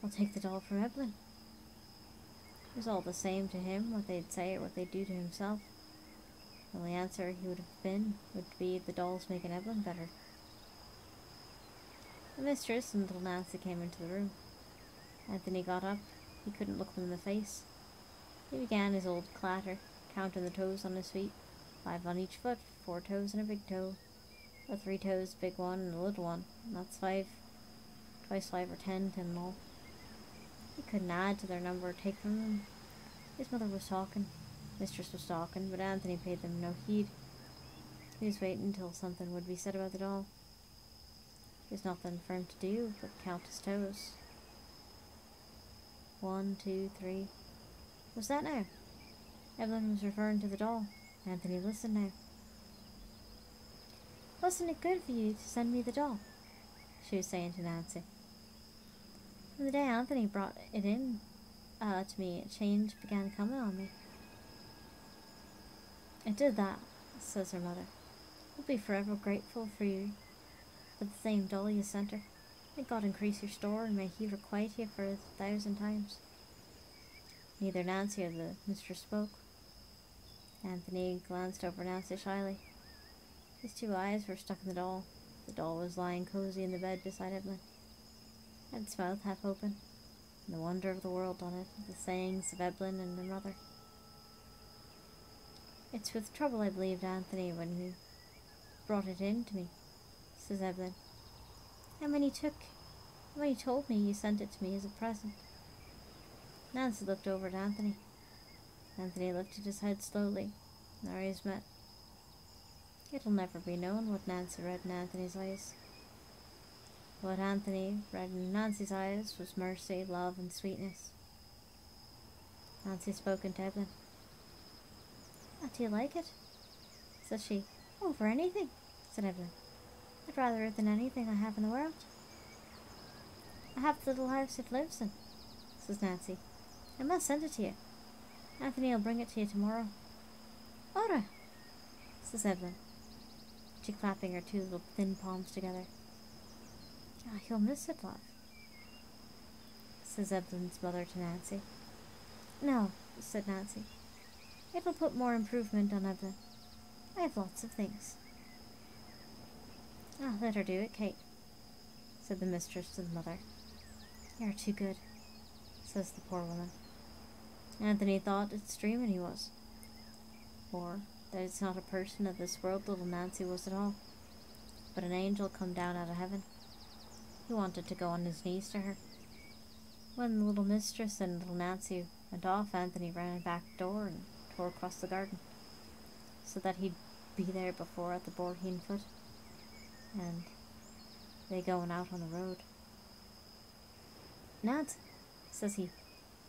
I'll take the doll from Evelyn. It was all the same to him what they'd say or what they'd do to himself. The only answer he would be the doll's making Evelyn better. The mistress and little Nancy came into the room. Anthony got up. He couldn't look them in the face. He began his old clatter, counting the toes on his feet, 5 on each foot, 4 toes and a big toe, or 3 toes, big one and a little one, and that's 5. Twice 5 or 10 in all. He couldn't add to their number or take from them. His mother was talking, mistress was talking, but Anthony paid them no heed. He was waiting until something would be said about the doll. There was nothing for him to do but count his toes. 1, 2, 3. What's that now? Evelyn was referring to the doll. Anthony listened now. Wasn't it good for you to send me the doll? She was saying to Nancy. From the day Anthony brought it in to me, a change began coming on me. It did that, says her mother. I'll be forever grateful for you for the same doll you sent her. May God increase your store and may He requite you for 1,000 times. Neither Nancy or the mistress spoke. Anthony glanced over Nancy shyly. His 2 eyes were stuck in the doll. The doll was lying cozy in the bed beside Evelyn. It had its mouth half open, and the wonder of the world on it, the sayings of Evelyn and her mother. It's with trouble I believed Anthony when he brought it in to me, says Evelyn. And when he told me you sent it to me as a present. Nancy looked over at Anthony. Anthony lifted his head slowly, and their eyes met. It'll never be known what Nancy read in Anthony's eyes. What Anthony read in Nancy's eyes was mercy, love, and sweetness. Nancy spoke into Evelyn. Do you like it? Says she. Over anything, said Evelyn. I'd rather it than anything I have in the world. I have the little house it lives in, says Nancy. I must send it to you. Anthony will bring it to you tomorrow. Ora, says Evelyn, she clapping her 2 little thin palms together. Ah, you'll miss it, love, says Evelyn's mother to Nancy. No, said Nancy. It'll put more improvement on Evelyn. I have lots of things. Ah, let her do it, Kate, said the mistress to the mother. "You are too good," says the poor woman. Anthony thought it's dreaming he was, or that it's not a person of this world little Nancy was at all, but an angel come down out of heaven. He wanted to go on his knees to her. When the little mistress and little Nancy went off, Anthony ran back door and tore across the garden, so that he'd be there before at the Borheen foot, and they going out on the road. "Nance," says he,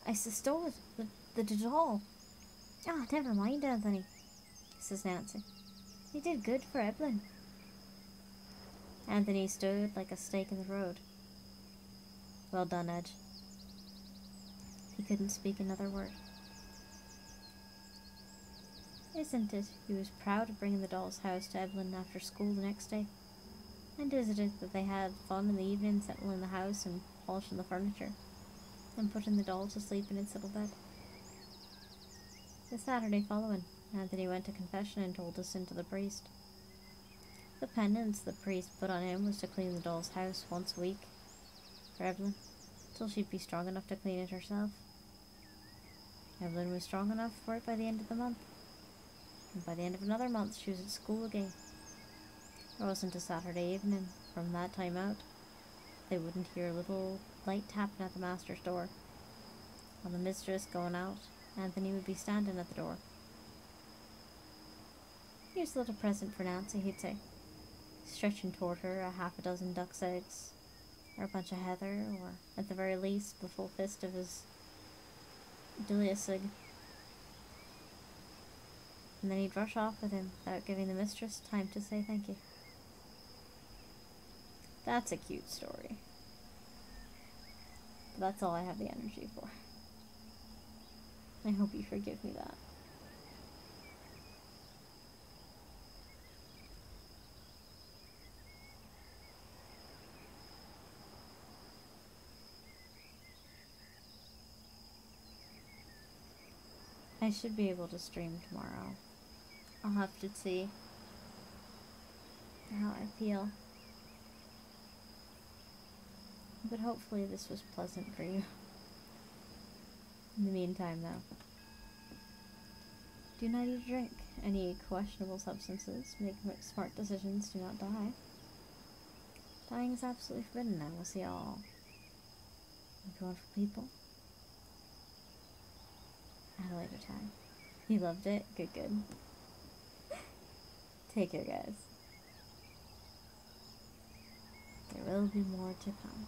"I stole it, the doll." "Ah, never mind, Anthony," says Nancy. "You did good for Evelyn." Anthony stood like a stake in the road. "Well done, Edge." He couldn't speak another word. Isn't it he was proud of bringing the doll's house to Evelyn after school the next day? And isn't it that they had fun in the evening settling the house and polishing the furniture, and putting the doll to sleep in its little bed? The Saturday following, Anthony went to confession and told his sin to the priest. The penance the priest put on him was to clean the doll's house once a week for Evelyn, till she'd be strong enough to clean it herself. Evelyn was strong enough for it by the end of the month, and by the end of another month she was at school again. There wasn't a Saturday evening from that time out they wouldn't hear a little light tapping at the master's door. On the mistress going out, Anthony would be standing at the door. "Here's a little present for Nancy," he'd say, stretching toward her a half a dozen duck's eggs, or a bunch of heather, or at the very least the full fist of his Diliasig. And then he'd rush off with him without giving the mistress time to say thank you. That's a cute story. But that's all I have the energy for. I hope you forgive me that. I should be able to stream tomorrow. I'll have to see how I feel. But hopefully this was pleasant for you. In the meantime, though, do not eat or drink any questionable substances. Make smart decisions. Do not die. Dying is absolutely forbidden. I will see y'all. Like wonderful people. At a later time. You loved it? Good, good. Take care, guys. There will be more to come.